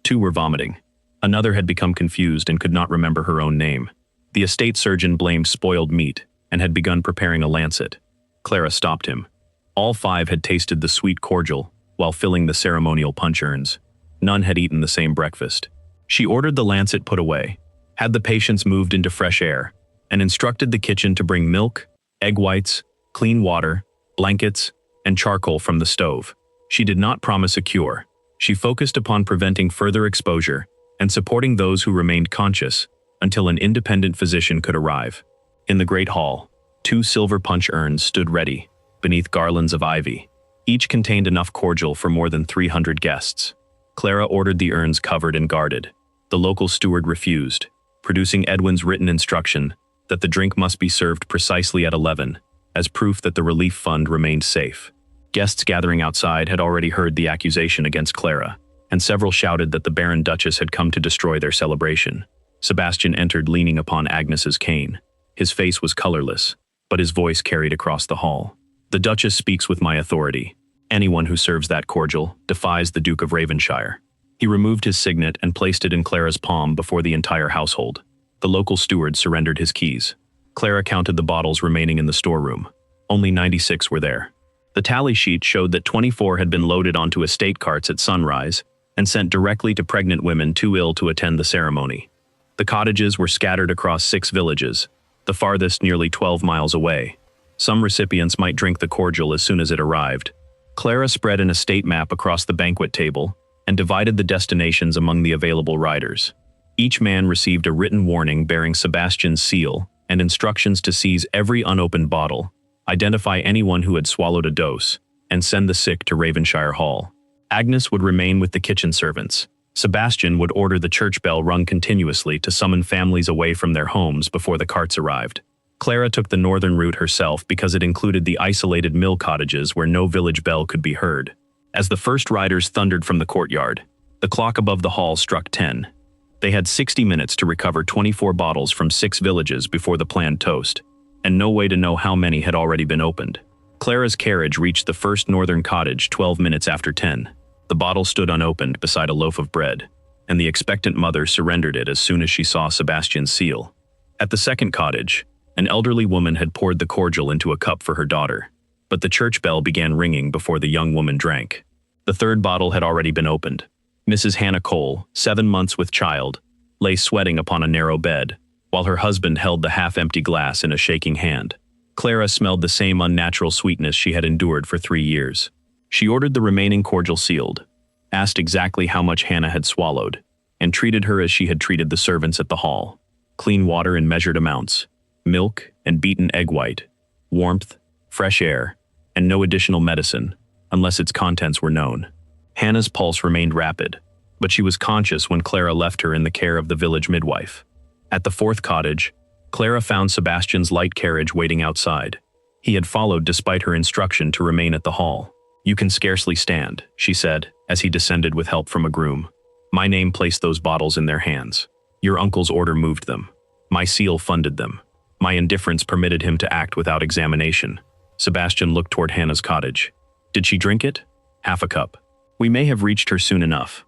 2 were vomiting. Another had become confused and could not remember her own name. The estate surgeon blamed spoiled meat and had begun preparing a lancet. Clara stopped him. All 5 had tasted the sweet cordial while filling the ceremonial punch urns. None had eaten the same breakfast. She ordered the lancet put away, had the patients moved into fresh air, and instructed the kitchen to bring milk, egg whites, clean water, blankets, and charcoal from the stove. She did not promise a cure. She focused upon preventing further exposure and supporting those who remained conscious until an independent physician could arrive. In the great hall, 2 silver punch urns stood ready, beneath garlands of ivy. Each contained enough cordial for more than 300 guests. Clara ordered the urns covered and guarded. The local steward refused, producing Edwin's written instruction that the drink must be served precisely at 11, as proof that the relief fund remained safe. Guests gathering outside had already heard the accusation against Clara, and several shouted that the Baron Duchess had come to destroy their celebration. Sebastian entered leaning upon Agnes's cane. His face was colorless, but his voice carried across the hall. "The Duchess speaks with my authority. Anyone who serves that cordial defies the Duke of Ravenshire." He removed his signet and placed it in Clara's palm before the entire household. The local steward surrendered his keys. Clara counted the bottles remaining in the storeroom. Only 96 were there. The tally sheet showed that 24 had been loaded onto estate carts at sunrise and sent directly to pregnant women too ill to attend the ceremony. The cottages were scattered across 6 villages, the farthest nearly 12 miles away. Some recipients might drink the cordial as soon as it arrived. Clara spread an estate map across the banquet table and divided the destinations among the available riders. Each man received a written warning bearing Sebastian's seal and instructions to seize every unopened bottle, identify anyone who had swallowed a dose, and send the sick to Ravenshire Hall. Agnes would remain with the kitchen servants. Sebastian would order the church bell rung continuously to summon families away from their homes before the carts arrived. Clara took the northern route herself because it included the isolated mill cottages where no village bell could be heard. As the first riders thundered from the courtyard, the clock above the hall struck 10. They had 60 minutes to recover 24 bottles from 6 villages before the planned toast, and no way to know how many had already been opened. Clara's carriage reached the first northern cottage 12 minutes after 10. The bottle stood unopened beside a loaf of bread, and the expectant mother surrendered it as soon as she saw Sebastian's seal. At the second cottage, an elderly woman had poured the cordial into a cup for her daughter, but the church bell began ringing before the young woman drank. The third bottle had already been opened. Mrs. Hannah Cole, 7 months with child, lay sweating upon a narrow bed, while her husband held the half-empty glass in a shaking hand. Clara smelled the same unnatural sweetness she had endured for 3 years. She ordered the remaining cordial sealed, asked exactly how much Hannah had swallowed, and treated her as she had treated the servants at the hall. Clean water in measured amounts, milk and beaten egg white, warmth, fresh air, and no additional medicine, unless its contents were known. Hannah's pulse remained rapid, but she was conscious when Clara left her in the care of the village midwife. At the fourth cottage, Clara found Sebastian's light carriage waiting outside. He had followed despite her instruction to remain at the hall. "You can scarcely stand," she said, as he descended with help from a groom. "My name placed those bottles in their hands. Your uncle's order moved them. My seal funded them. My indifference permitted him to act without examination." Sebastian looked toward Hannah's cottage. "Did she drink it?" "Half a cup. We may have reached her soon enough,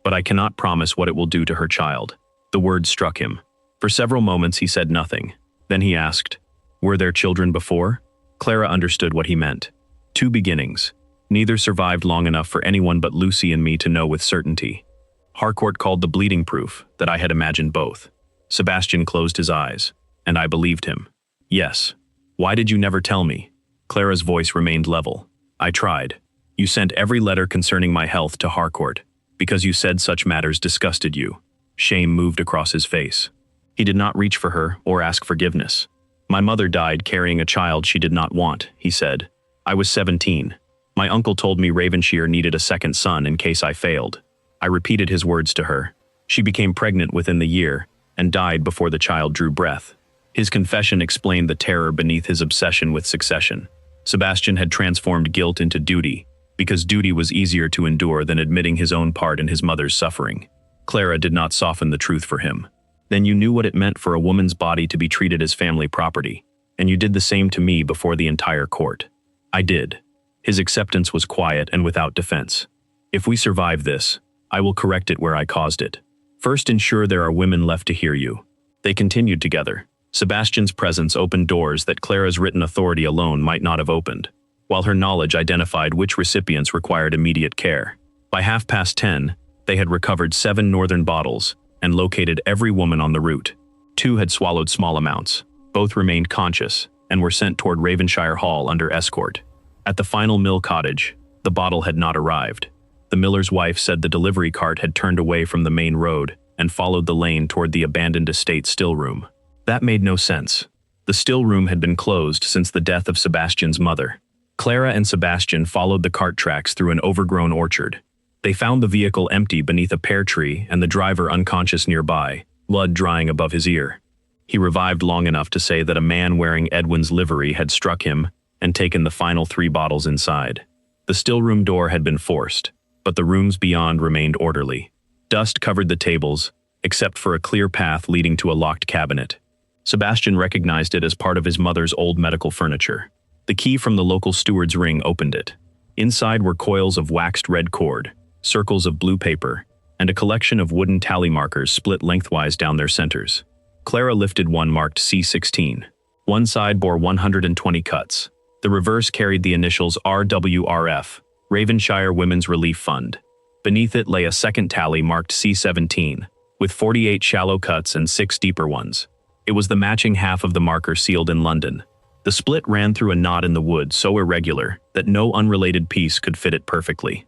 but I cannot promise what it will do to her child." The words struck him. For several moments he said nothing. Then he asked, "Were there children before?" Clara understood what he meant. 2 beginnings. Neither survived long enough for anyone but Lucy and me to know with certainty. Harcourt called the bleeding proof that I had imagined both. Sebastian closed his eyes, and I believed him. "Yes. Why did you never tell me?" Clara's voice remained level. "I tried. You sent every letter concerning my health to Harcourt, because you said such matters disgusted you." Shame moved across his face. He did not reach for her or ask forgiveness. "My mother died carrying a child she did not want," he said. "I was 17. My uncle told me Ravenshire needed a second son in case I failed. I repeated his words to her. She became pregnant within the year and died before the child drew breath." His confession explained the terror beneath his obsession with succession. Sebastian had transformed guilt into duty, because duty was easier to endure than admitting his own part in his mother's suffering. Clara did not soften the truth for him. "Then you knew what it meant for a woman's body to be treated as family property, and you did the same to me before the entire court." "I did." His acceptance was quiet and without defense. "If we survive this, I will correct it where I caused it. First, ensure there are women left to hear you." They continued together. Sebastian's presence opened doors that Clara's written authority alone might not have opened, while her knowledge identified which recipients required immediate care. By 10:30, they had recovered 7 northern bottles and located every woman on the route. 2 had swallowed small amounts. Both remained conscious and were sent toward Ravenshire Hall under escort. At the final mill cottage, the bottle had not arrived. The miller's wife said the delivery cart had turned away from the main road and followed the lane toward the abandoned estate stillroom. That made no sense. The stillroom had been closed since the death of Sebastian's mother. Clara and Sebastian followed the cart tracks through an overgrown orchard. They found the vehicle empty beneath a pear tree and the driver unconscious nearby, blood drying above his ear. He revived long enough to say that a man wearing Edwin's livery had struck him and taken the final 3 bottles inside. The still-room door had been forced, but the rooms beyond remained orderly. Dust covered the tables, except for a clear path leading to a locked cabinet. Sebastian recognized it as part of his mother's old medical furniture. The key from the local steward's ring opened it. Inside were coils of waxed red cord, circles of blue paper, and a collection of wooden tally markers split lengthwise down their centers. Clara lifted one marked C16. One side bore 120 cuts. The reverse carried the initials RWRF, Ravenshire Women's Relief Fund. Beneath it lay a second tally marked C17, with 48 shallow cuts and 6 deeper ones. It was the matching half of the marker sealed in London. The split ran through a knot in the wood so irregular that no unrelated piece could fit it perfectly.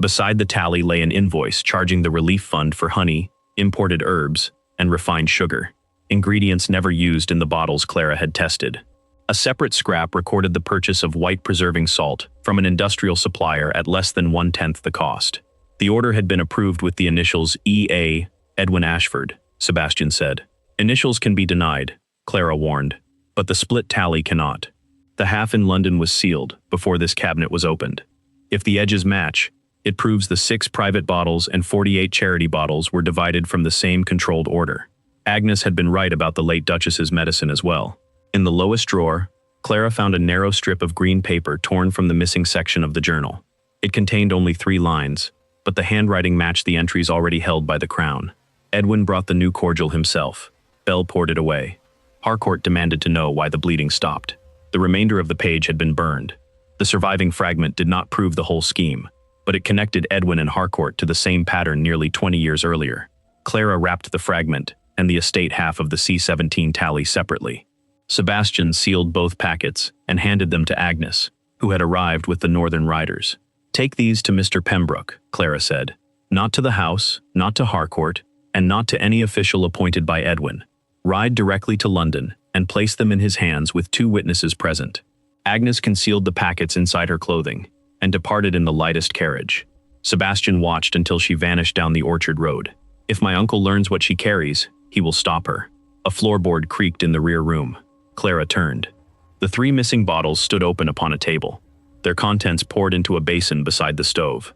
Beside the tally lay an invoice charging the relief fund for honey, imported herbs, and refined sugar, ingredients never used in the bottles Clara had tested. A separate scrap recorded the purchase of white preserving salt from an industrial supplier at less than 1/10 the cost. The order had been approved with the initials E.A. Edwin Ashford, Sebastian said. Initials can be denied, Clara warned, but the split tally cannot. The half in London was sealed before this cabinet was opened. If the edges match, it proves the 6 private bottles and 48 charity bottles were divided from the same controlled order. Agnes had been right about the late Duchess's medicine as well. In the lowest drawer, Clara found a narrow strip of green paper torn from the missing section of the journal. It contained only 3 lines, but the handwriting matched the entries already held by the Crown. Edwin brought the new cordial himself. Bell poured it away. Harcourt demanded to know why the bleeding stopped. The remainder of the page had been burned. The surviving fragment did not prove the whole scheme, but it connected Edwin and Harcourt to the same pattern nearly 20 years earlier. Clara wrapped the fragment and the estate half of the C17 tally separately. Sebastian sealed both packets and handed them to Agnes, who had arrived with the Northern Riders. "Take these to Mr. Pembroke," Clara said. "Not to the house, not to Harcourt, and not to any official appointed by Edwin. Ride directly to London and place them in his hands with 2 witnesses present." Agnes concealed the packets inside her clothing and departed in the lightest carriage. Sebastian watched until she vanished down the orchard road. If my uncle learns what she carries, he will stop her. A floorboard creaked in the rear room. Clara turned. The 3 missing bottles stood open upon a table, their contents poured into a basin beside the stove.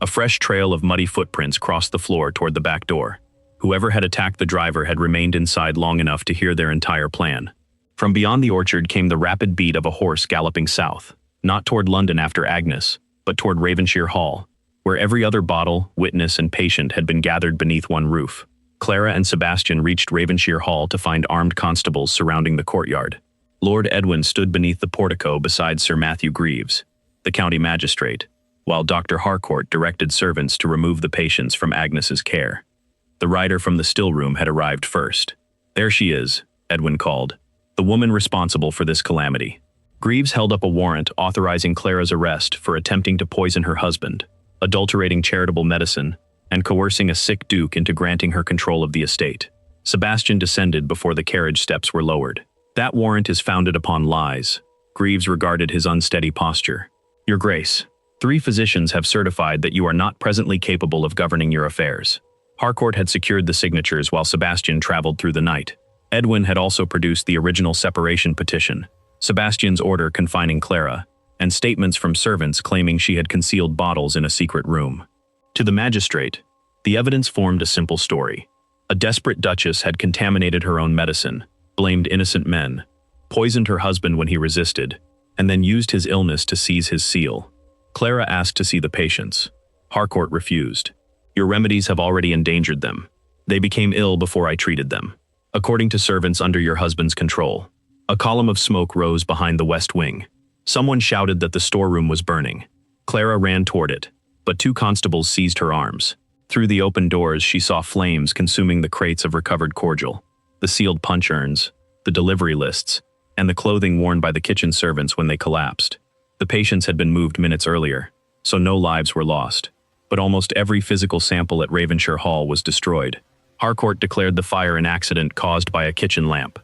A fresh trail of muddy footprints crossed the floor toward the back door. Whoever had attacked the driver had remained inside long enough to hear their entire plan. From beyond the orchard came the rapid beat of a horse galloping south, not toward London after Agnes, but toward Ravenshire Hall, where every other bottle, witness, and patient had been gathered beneath one roof. Clara and Sebastian reached Ravenshire Hall to find armed constables surrounding the courtyard. Lord Edwin stood beneath the portico beside Sir Matthew Greaves, the county magistrate, while Dr. Harcourt directed servants to remove the patients from Agnes's care. The rider from the still room had arrived first. "There she is," Edwin called, "the woman responsible for this calamity." Greaves held up a warrant authorizing Clara's arrest for attempting to poison her husband, adulterating charitable medicine, and coercing a sick duke into granting her control of the estate. Sebastian descended before the carriage steps were lowered. "That warrant is founded upon lies." Greaves regarded his unsteady posture. "Your Grace, 3 physicians have certified that you are not presently capable of governing your affairs." Harcourt had secured the signatures while Sebastian traveled through the night. Edwin had also produced the original separation petition, Sebastian's order confining Clara, and statements from servants claiming she had concealed bottles in a secret room. To the magistrate, the evidence formed a simple story. A desperate duchess had contaminated her own medicine, blamed innocent men, poisoned her husband when he resisted, and then used his illness to seize his seal. Clara asked to see the patients. Harcourt refused. "Your remedies have already endangered them. They became ill before I treated them. According to servants under your husband's control." A column of smoke rose behind the west wing. Someone shouted that the storeroom was burning. Clara ran toward it, but 2 constables seized her arms. Through the open doors, she saw flames consuming the crates of recovered cordial, the sealed punch urns, the delivery lists, and the clothing worn by the kitchen servants when they collapsed. The patients had been moved minutes earlier, so no lives were lost. But almost every physical sample at Ravenshire Hall was destroyed. Harcourt declared the fire an accident caused by a kitchen lamp.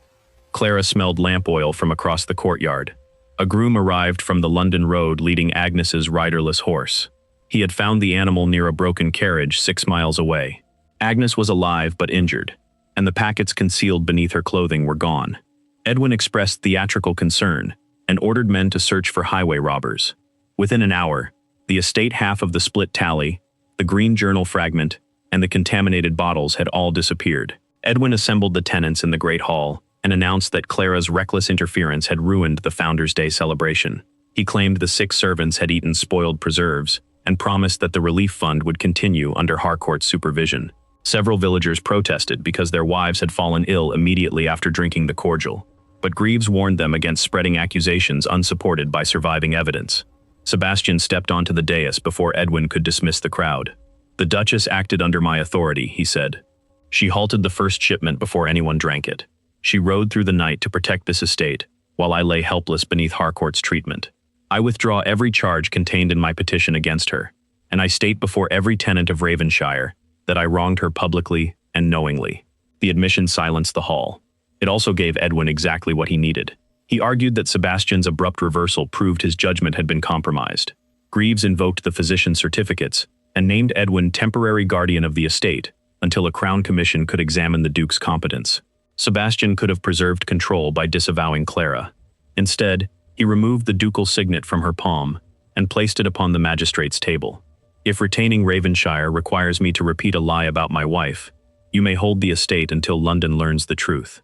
Clara smelled lamp oil from across the courtyard. A groom arrived from the London road leading Agnes's riderless horse. He had found the animal near a broken carriage 6 miles away. Agnes was alive but injured, and the packets concealed beneath her clothing were gone. Edwin expressed theatrical concern and ordered men to search for highway robbers. Within an hour, The estate half of the split tally, the green journal fragment, and the contaminated bottles had all disappeared. Edwin assembled the tenants in the Great Hall and announced that Clara's reckless interference had ruined the Founders' Day celebration. He claimed the 6 servants had eaten spoiled preserves and promised that the relief fund would continue under Harcourt's supervision. Several villagers protested because their wives had fallen ill immediately after drinking the cordial, but Greaves warned them against spreading accusations unsupported by surviving evidence. Sebastian stepped onto the dais before Edwin could dismiss the crowd. "The Duchess acted under my authority," he said. "She halted the first shipment before anyone drank it. She rode through the night to protect this estate, while I lay helpless beneath Harcourt's treatment. I withdraw every charge contained in my petition against her, and I state before every tenant of Ravenshire that I wronged her publicly and knowingly." The admission silenced the hall. It also gave Edwin exactly what he needed. He argued that Sebastian's abrupt reversal proved his judgment had been compromised. Greaves invoked the physician's certificates and named Edwin temporary guardian of the estate until a crown commission could examine the Duke's competence. Sebastian could have preserved control by disavowing Clara. Instead, he removed the ducal signet from her palm and placed it upon the magistrate's table. "If retaining Ravenshire requires me to repeat a lie about my wife, you may hold the estate until London learns the truth."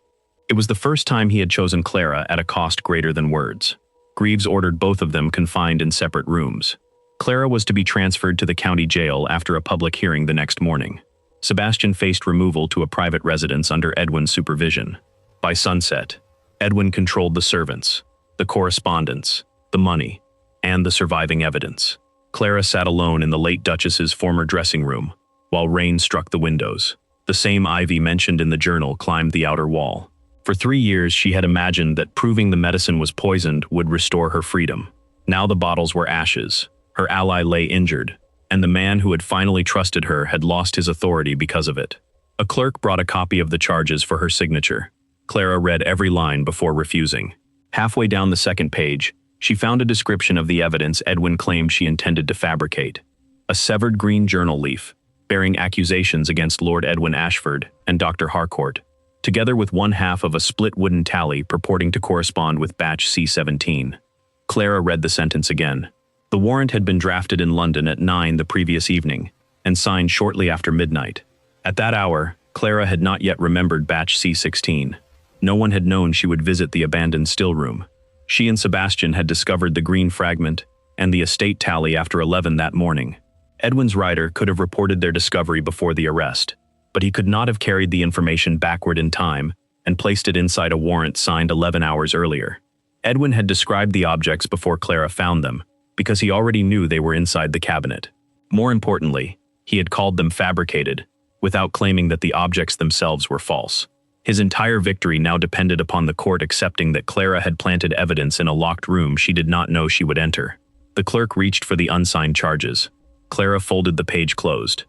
It was the first time he had chosen Clara at a cost greater than words. Greaves ordered both of them confined in separate rooms. Clara was to be transferred to the county jail after a public hearing the next morning. Sebastian faced removal to a private residence under Edwin's supervision. By sunset, Edwin controlled the servants, the correspondence, the money, and the surviving evidence. Clara sat alone in the late Duchess's former dressing room, while rain struck the windows. The same ivy mentioned in the journal climbed the outer wall. For 3 years, she had imagined that proving the medicine was poisoned would restore her freedom. Now the bottles were ashes, her ally lay injured, and the man who had finally trusted her had lost his authority because of it. A clerk brought a copy of the charges for her signature. Clara read every line before refusing. Halfway down the second page, she found a description of the evidence Edwin claimed she intended to fabricate. A severed green journal leaf, bearing accusations against Lord Edwin Ashford and Dr. Harcourt, together with one half of a split wooden tally purporting to correspond with batch C17. Clara read the sentence again. The warrant had been drafted in London at 9 the previous evening, and signed shortly after midnight. At that hour, Clara had not yet remembered batch C16. No one had known she would visit the abandoned still room. She and Sebastian had discovered the green fragment and the estate tally after 11 that morning. Edwin's rider could have reported their discovery before the arrest, but he could not have carried the information backward in time and placed it inside a warrant signed 11 hours earlier. Edwin had described the objects before Clara found them, because he already knew they were inside the cabinet. More importantly, he had called them fabricated, without claiming that the objects themselves were false. His entire victory now depended upon the court accepting that Clara had planted evidence in a locked room she did not know she would enter. The clerk reached for the unsigned charges. Clara folded the page closed.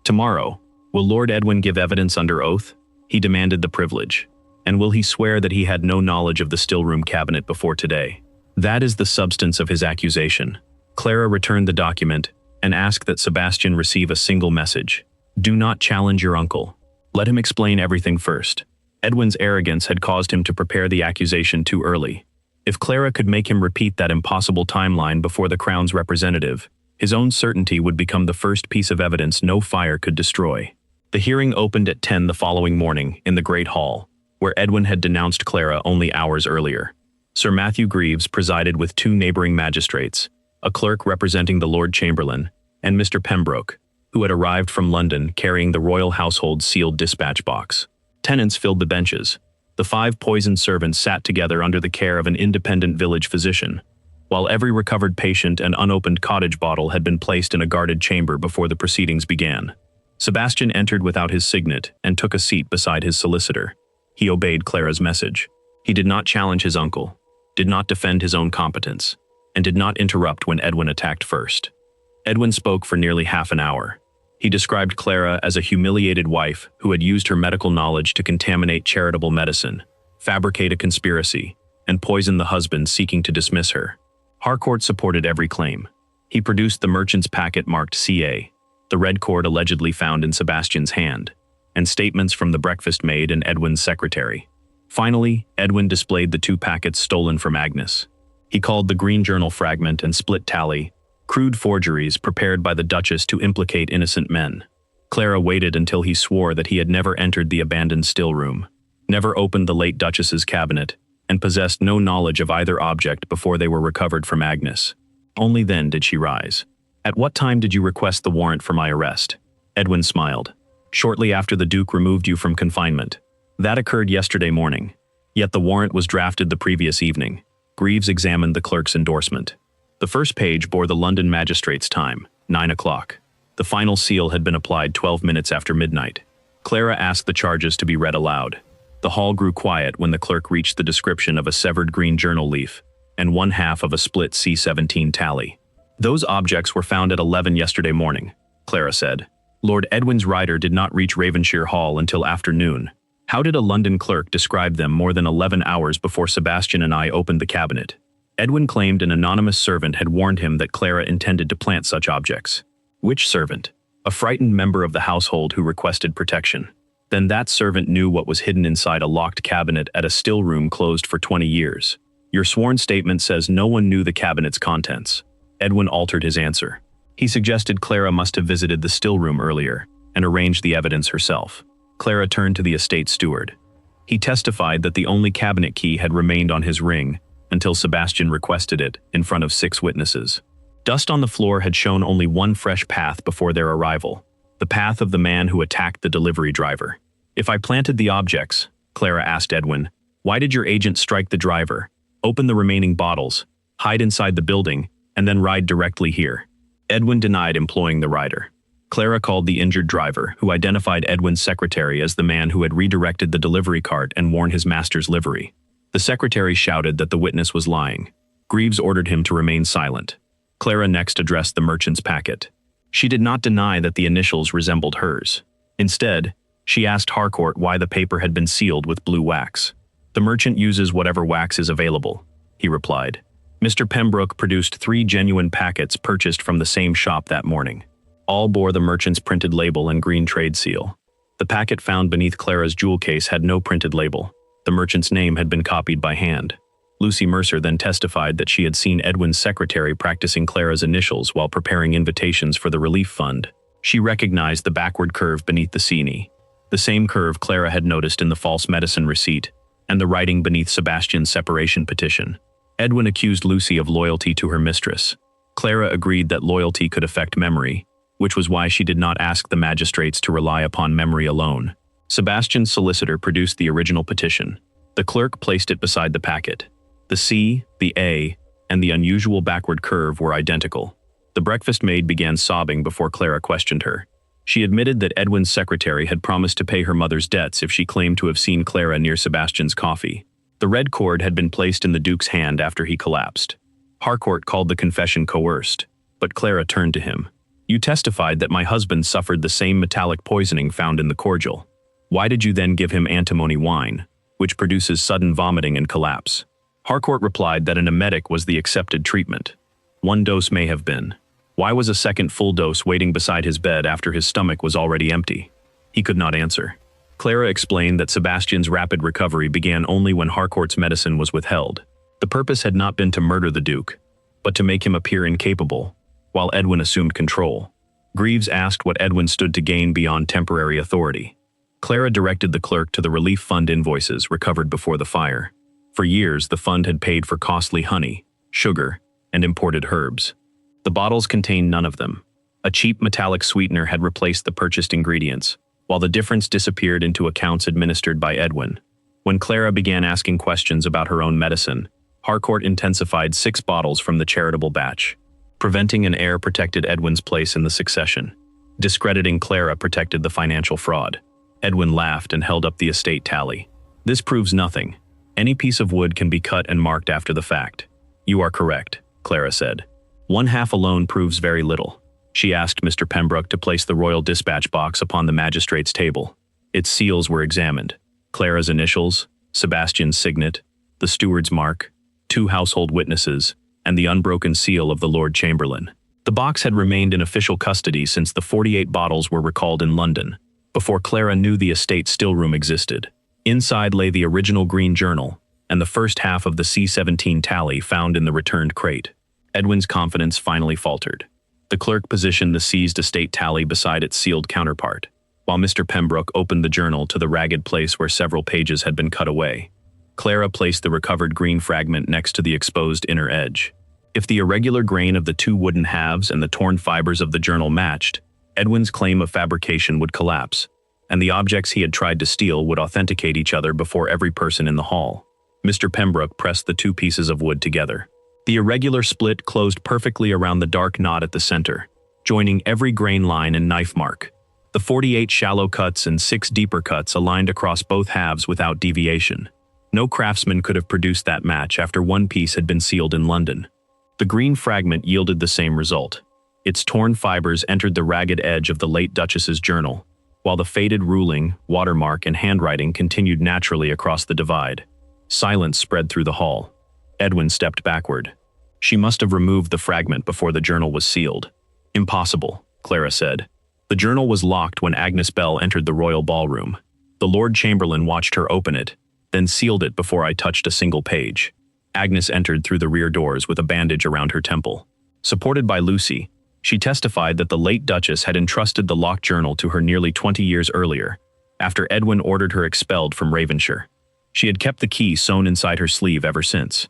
"Tomorrow, will Lord Edwin give evidence under oath?" He demanded the privilege. "And will he swear that he had no knowledge of the still-room cabinet before today?" That is the substance of his accusation. Clara returned the document and asked that Sebastian receive a single message. "Do not challenge your uncle. Let him explain everything first." Edwin's arrogance had caused him to prepare the accusation too early. If Clara could make him repeat that impossible timeline before the Crown's representative, his own certainty would become the first piece of evidence no fire could destroy. The hearing opened at 10 the following morning in the Great Hall, where Edwin had denounced Clara only hours earlier. Sir Matthew Greaves presided with 2 neighboring magistrates, a clerk representing the Lord Chamberlain, and Mr. Pembroke, who had arrived from London carrying the royal household's sealed dispatch box. Tenants filled the benches. The 5 poisoned servants sat together under the care of an independent village physician, while every recovered patient and unopened cottage bottle had been placed in a guarded chamber before the proceedings began. Sebastian entered without his signet and took a seat beside his solicitor. He obeyed Clara's message. He did not challenge his uncle, did not defend his own competence, and did not interrupt when Edwin attacked first. Edwin spoke for nearly half an hour. He described Clara as a humiliated wife who had used her medical knowledge to contaminate charitable medicine, fabricate a conspiracy, and poison the husband seeking to dismiss her. Harcourt supported every claim. He produced the merchant's packet marked CA, the red cord allegedly found in Sebastian's hand, and statements from the breakfast maid and Edwin's secretary. Finally, Edwin displayed the 2 packets stolen from Agnes. He called the green journal fragment and split tally Crude forgeries prepared by the Duchess to implicate innocent men. Clara waited until he swore that he had never entered the abandoned still room, never opened the late Duchess's cabinet, and possessed no knowledge of either object before they were recovered from Agnes. Only then did she rise. "At what time did you request the warrant for my arrest?" Edwin smiled. "Shortly after the Duke removed you from confinement. That occurred yesterday morning. Yet the warrant was drafted the previous evening." Greaves examined the clerk's endorsement. The first page bore the London magistrate's time, 9 o'clock. The final seal had been applied 12 minutes after midnight. Clara asked the charges to be read aloud. The hall grew quiet when the clerk reached the description of a severed green journal leaf and one half of a split C-17 tally. "Those objects were found at 11 yesterday morning," Clara said. "Lord Edwin's rider did not reach Ravenshire Hall until afternoon. How did a London clerk describe them more than 11 hours before Sebastian and I opened the cabinet?" Edwin claimed an anonymous servant had warned him that Clara intended to plant such objects. "Which servant?" "A frightened member of the household who requested protection." "Then that servant knew what was hidden inside a locked cabinet at a still room closed for 20 years. Your sworn statement says no one knew the cabinet's contents." Edwin altered his answer. He suggested Clara must have visited the still room earlier and arranged the evidence herself. Clara turned to the estate steward. He testified that the only cabinet key had remained on his ring until Sebastian requested it in front of 6 witnesses. Dust on the floor had shown only one fresh path before their arrival, the path of the man who attacked the delivery driver. "If I planted the objects," Clara asked Edwin, "why did your agent strike the driver, open the remaining bottles, hide inside the building, and then ride directly here?" Edwin denied employing the rider. Clara called the injured driver, who identified Edwin's secretary as the man who had redirected the delivery cart and worn his master's livery. The secretary shouted that the witness was lying. Greaves ordered him to remain silent. Clara next addressed the merchant's packet. She did not deny that the initials resembled hers. Instead, she asked Harcourt why the paper had been sealed with blue wax. "The merchant uses whatever wax is available," he replied. Mr. Pembroke produced 3 genuine packets purchased from the same shop that morning. All bore the merchant's printed label and green trade seal. The packet found beneath Clara's jewel case had no printed label. The merchant's name had been copied by hand. Lucy Mercer then testified that she had seen Edwin's secretary practicing Clara's initials while preparing invitations for the relief fund. She recognized the backward curve beneath the CNE, the same curve Clara had noticed in the false medicine receipt, and the writing beneath Sebastian's separation petition. Edwin accused Lucy of loyalty to her mistress. Clara agreed that loyalty could affect memory, which was why she did not ask the magistrates to rely upon memory alone. Sebastian's solicitor produced the original petition. The clerk placed it beside the packet. The C, the A, and the unusual backward curve were identical. The breakfast maid began sobbing before Clara questioned her. She admitted that Edwin's secretary had promised to pay her mother's debts if she claimed to have seen Clara near Sebastian's coffee. The red cord had been placed in the Duke's hand after he collapsed. Harcourt called the confession coerced, but Clara turned to him. "You testified that my husband suffered the same metallic poisoning found in the cordial. Why did you then give him antimony wine, which produces sudden vomiting and collapse?" Harcourt replied that an emetic was the accepted treatment. 1 dose may have been. Why was a second full dose waiting beside his bed after his stomach was already empty? He could not answer. Clara explained that Sebastian's rapid recovery began only when Harcourt's medicine was withheld. The purpose had not been to murder the Duke, but to make him appear incapable, while Edwin assumed control. Greaves asked what Edwin stood to gain beyond temporary authority. Clara directed the clerk to the relief fund invoices recovered before the fire. For years, the fund had paid for costly honey, sugar, and imported herbs. The bottles contained none of them. A cheap metallic sweetener had replaced the purchased ingredients, while the difference disappeared into accounts administered by Edwin. When Clara began asking questions about her own medicine, Harcourt intensified 6 bottles from the charitable batch. Preventing an heir protected Edwin's place in the succession. Discrediting Clara protected the financial fraud. Edwin laughed and held up the estate tally. "This proves nothing. Any piece of wood can be cut and marked after the fact." "You are correct," Clara said. "1 half alone proves very little." She asked Mr. Pembroke to place the royal dispatch box upon the magistrate's table. Its seals were examined. Clara's initials, Sebastian's signet, the steward's mark, 2 household witnesses, and the unbroken seal of the Lord Chamberlain. The box had remained in official custody since the 48 bottles were recalled in London, before Clara knew the estate still room existed. Inside lay the original green journal, and the first half of the C-17 tally found in the returned crate. Edwin's confidence finally faltered. The clerk positioned the seized estate tally beside its sealed counterpart, while Mr. Pembroke opened the journal to the ragged place where several pages had been cut away. Clara placed the recovered green fragment next to the exposed inner edge. If the irregular grain of the two wooden halves and the torn fibers of the journal matched, Edwin's claim of fabrication would collapse, and the objects he had tried to steal would authenticate each other before every person in the hall. Mr. Pembroke pressed the two pieces of wood together. The irregular split closed perfectly around the dark knot at the center, joining every grain line and knife mark. The 48 shallow cuts and 6 deeper cuts aligned across both halves without deviation. No craftsman could have produced that match after one piece had been sealed in London. The green fragment yielded the same result. Its torn fibers entered the ragged edge of the late Duchess's journal, while the faded ruling, watermark, and handwriting continued naturally across the divide. Silence spread through the hall. Edwin stepped backward. She must have removed the fragment before the journal was sealed. Impossible, Clara said. The journal was locked when Agnes Bell entered the royal ballroom. The Lord Chamberlain watched her open it, then sealed it before I touched a single page. Agnes entered through the rear doors with a bandage around her temple. Supported by Lucy, she testified that the late Duchess had entrusted the locked journal to her nearly 20 years earlier, after Edwin ordered her expelled from Ravenshire. She had kept the key sewn inside her sleeve ever since.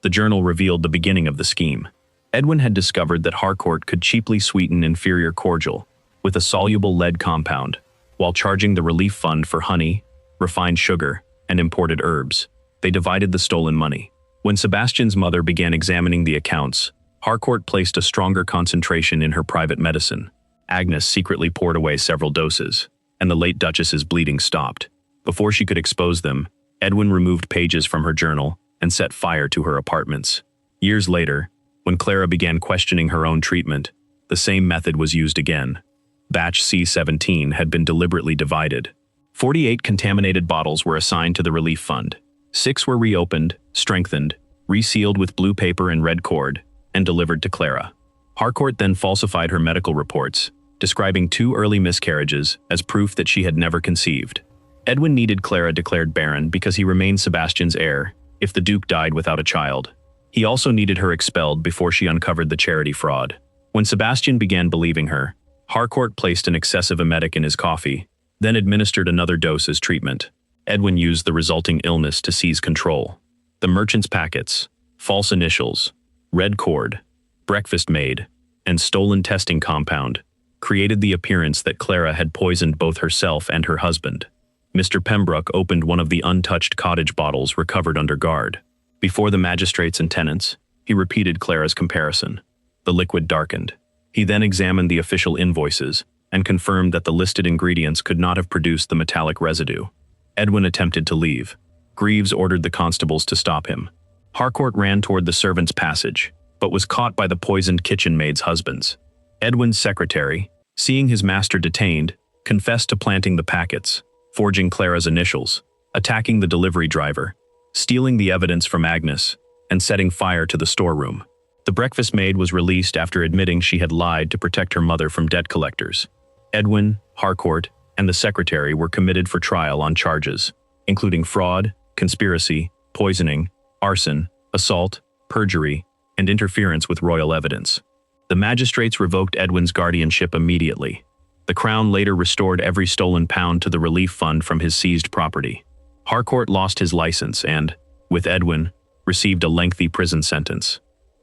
The journal revealed the beginning of the scheme. Edwin had discovered that Harcourt could cheaply sweeten inferior cordial with a soluble lead compound, while charging the relief fund for honey, refined sugar, and imported herbs. They divided the stolen money. When Sebastian's mother began examining the accounts, Harcourt placed a stronger concentration in her private medicine. Agnes secretly poured away several doses, and the late Duchess's bleeding stopped. Before she could expose them, Edwin removed pages from her journal and set fire to her apartments. Years later, when Clara began questioning her own treatment, the same method was used again. Batch C-17 had been deliberately divided. 48 contaminated bottles were assigned to the relief fund. 6 were reopened, strengthened, resealed with blue paper and red cord, and delivered to Clara. Harcourt then falsified her medical reports, describing 2 early miscarriages as proof that she had never conceived. Edwin needed Clara declared Barren because he remained Sebastian's heir if the Duke died without a child. He also needed her expelled before she uncovered the charity fraud. When Sebastian began believing her, Harcourt placed an excessive emetic in his coffee, then administered another dose as treatment. Edwin used the resulting illness to seize control. The merchant's packets, false initials, red cord, breakfast maid, and stolen testing compound created the appearance that Clara had poisoned both herself and her husband. Mr. Pembroke opened one of the untouched cottage bottles recovered under guard. Before the magistrates and tenants, he repeated Clara's comparison. The liquid darkened. He then examined the official invoices and confirmed that the listed ingredients could not have produced the metallic residue. Edwin attempted to leave. Greaves ordered the constables to stop him. Harcourt ran toward the servants' passage, but was caught by the poisoned kitchen maid's husbands. Edwin's secretary, seeing his master detained, confessed to planting the packets, forging Clara's initials, attacking the delivery driver, stealing the evidence from Agnes, and setting fire to the storeroom. The breakfast maid was released after admitting she had lied to protect her mother from debt collectors. Edwin, Harcourt, and the secretary were committed for trial on charges, including fraud, conspiracy, poisoning, arson, assault, perjury, and interference with royal evidence. The magistrates revoked Edwin's guardianship immediately. The Crown later restored every stolen pound to the relief fund from his seized property. Harcourt lost his license and, with Edwin, received a lengthy prison sentence.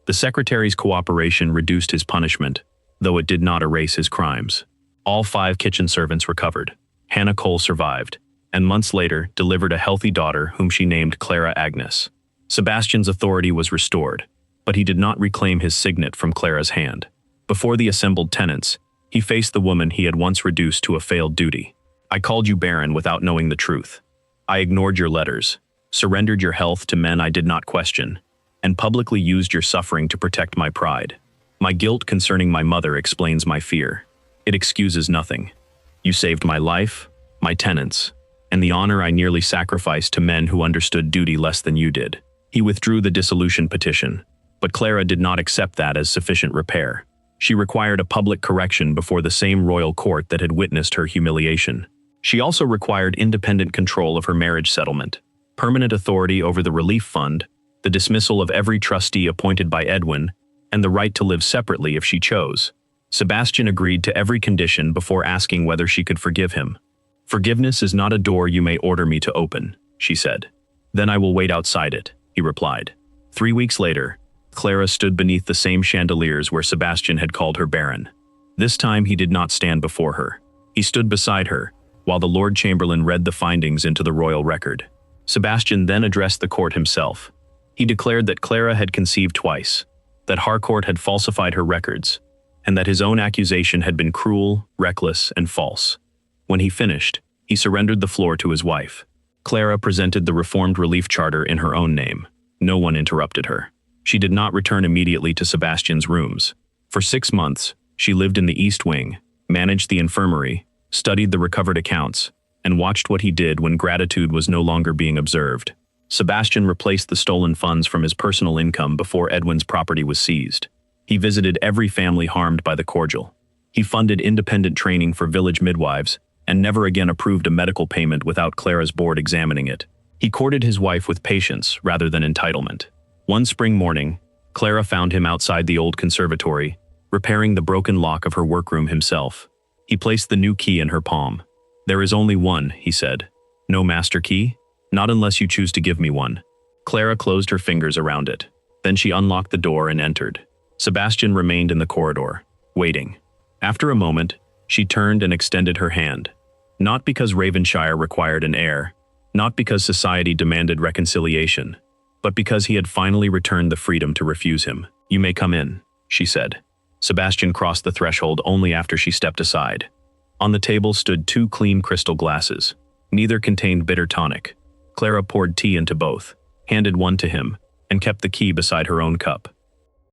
The secretary's cooperation reduced his punishment, though it did not erase his crimes. All 5 kitchen servants recovered. Hannah Cole survived, and months later delivered a healthy daughter whom she named Clara Agnes. Sebastian's authority was restored, but he did not reclaim his signet from Clara's hand. Before the assembled tenants, he faced the woman he had once reduced to a failed duty. I called you Barren without knowing the truth. I ignored your letters, surrendered your health to men I did not question, and publicly used your suffering to protect my pride. My guilt concerning my mother explains my fear. It excuses nothing. You saved my life, my tenants, and the honor I nearly sacrificed to men who understood duty less than you did. He withdrew the dissolution petition, but Clara did not accept that as sufficient repair. She required a public correction before the same royal court that had witnessed her humiliation. She also required independent control of her marriage settlement, permanent authority over the relief fund, the dismissal of every trustee appointed by Edwin, and the right to live separately if she chose. Sebastian agreed to every condition before asking whether she could forgive him. "Forgiveness is not a door you may order me to open," she said. "Then I will wait outside it," he replied. 3 weeks later, Clara stood beneath the same chandeliers where Sebastian had called her Barren. This time he did not stand before her. He stood beside her, while the Lord Chamberlain read the findings into the royal record. Sebastian then addressed the court himself. He declared that Clara had conceived twice, that Harcourt had falsified her records, and that his own accusation had been cruel, reckless, and false. When he finished, he surrendered the floor to his wife. Clara presented the Reformed Relief Charter in her own name. No one interrupted her. She did not return immediately to Sebastian's rooms. For 6 months, she lived in the East Wing, managed the infirmary, studied the recovered accounts, and watched what he did when gratitude was no longer being observed. Sebastian replaced the stolen funds from his personal income before Edwin's property was seized. He visited every family harmed by the cordial. He funded independent training for village midwives and never again approved a medical payment without Clara's board examining it. He courted his wife with patience rather than entitlement. One spring morning, Clara found him outside the old conservatory, repairing the broken lock of her workroom himself. He placed the new key in her palm. "There is only one," he said. "No master key? Not unless you choose to give me one." Clara closed her fingers around it. Then she unlocked the door and entered. Sebastian remained in the corridor, waiting. After a moment, she turned and extended her hand. Not because Ravenshire required an heir, not because society demanded reconciliation, but because he had finally returned the freedom to refuse him. "You may come in," she said. Sebastian crossed the threshold only after she stepped aside. On the table stood 2 clean crystal glasses. Neither contained bitter tonic. Clara poured tea into both, handed one to him, and kept the key beside her own cup.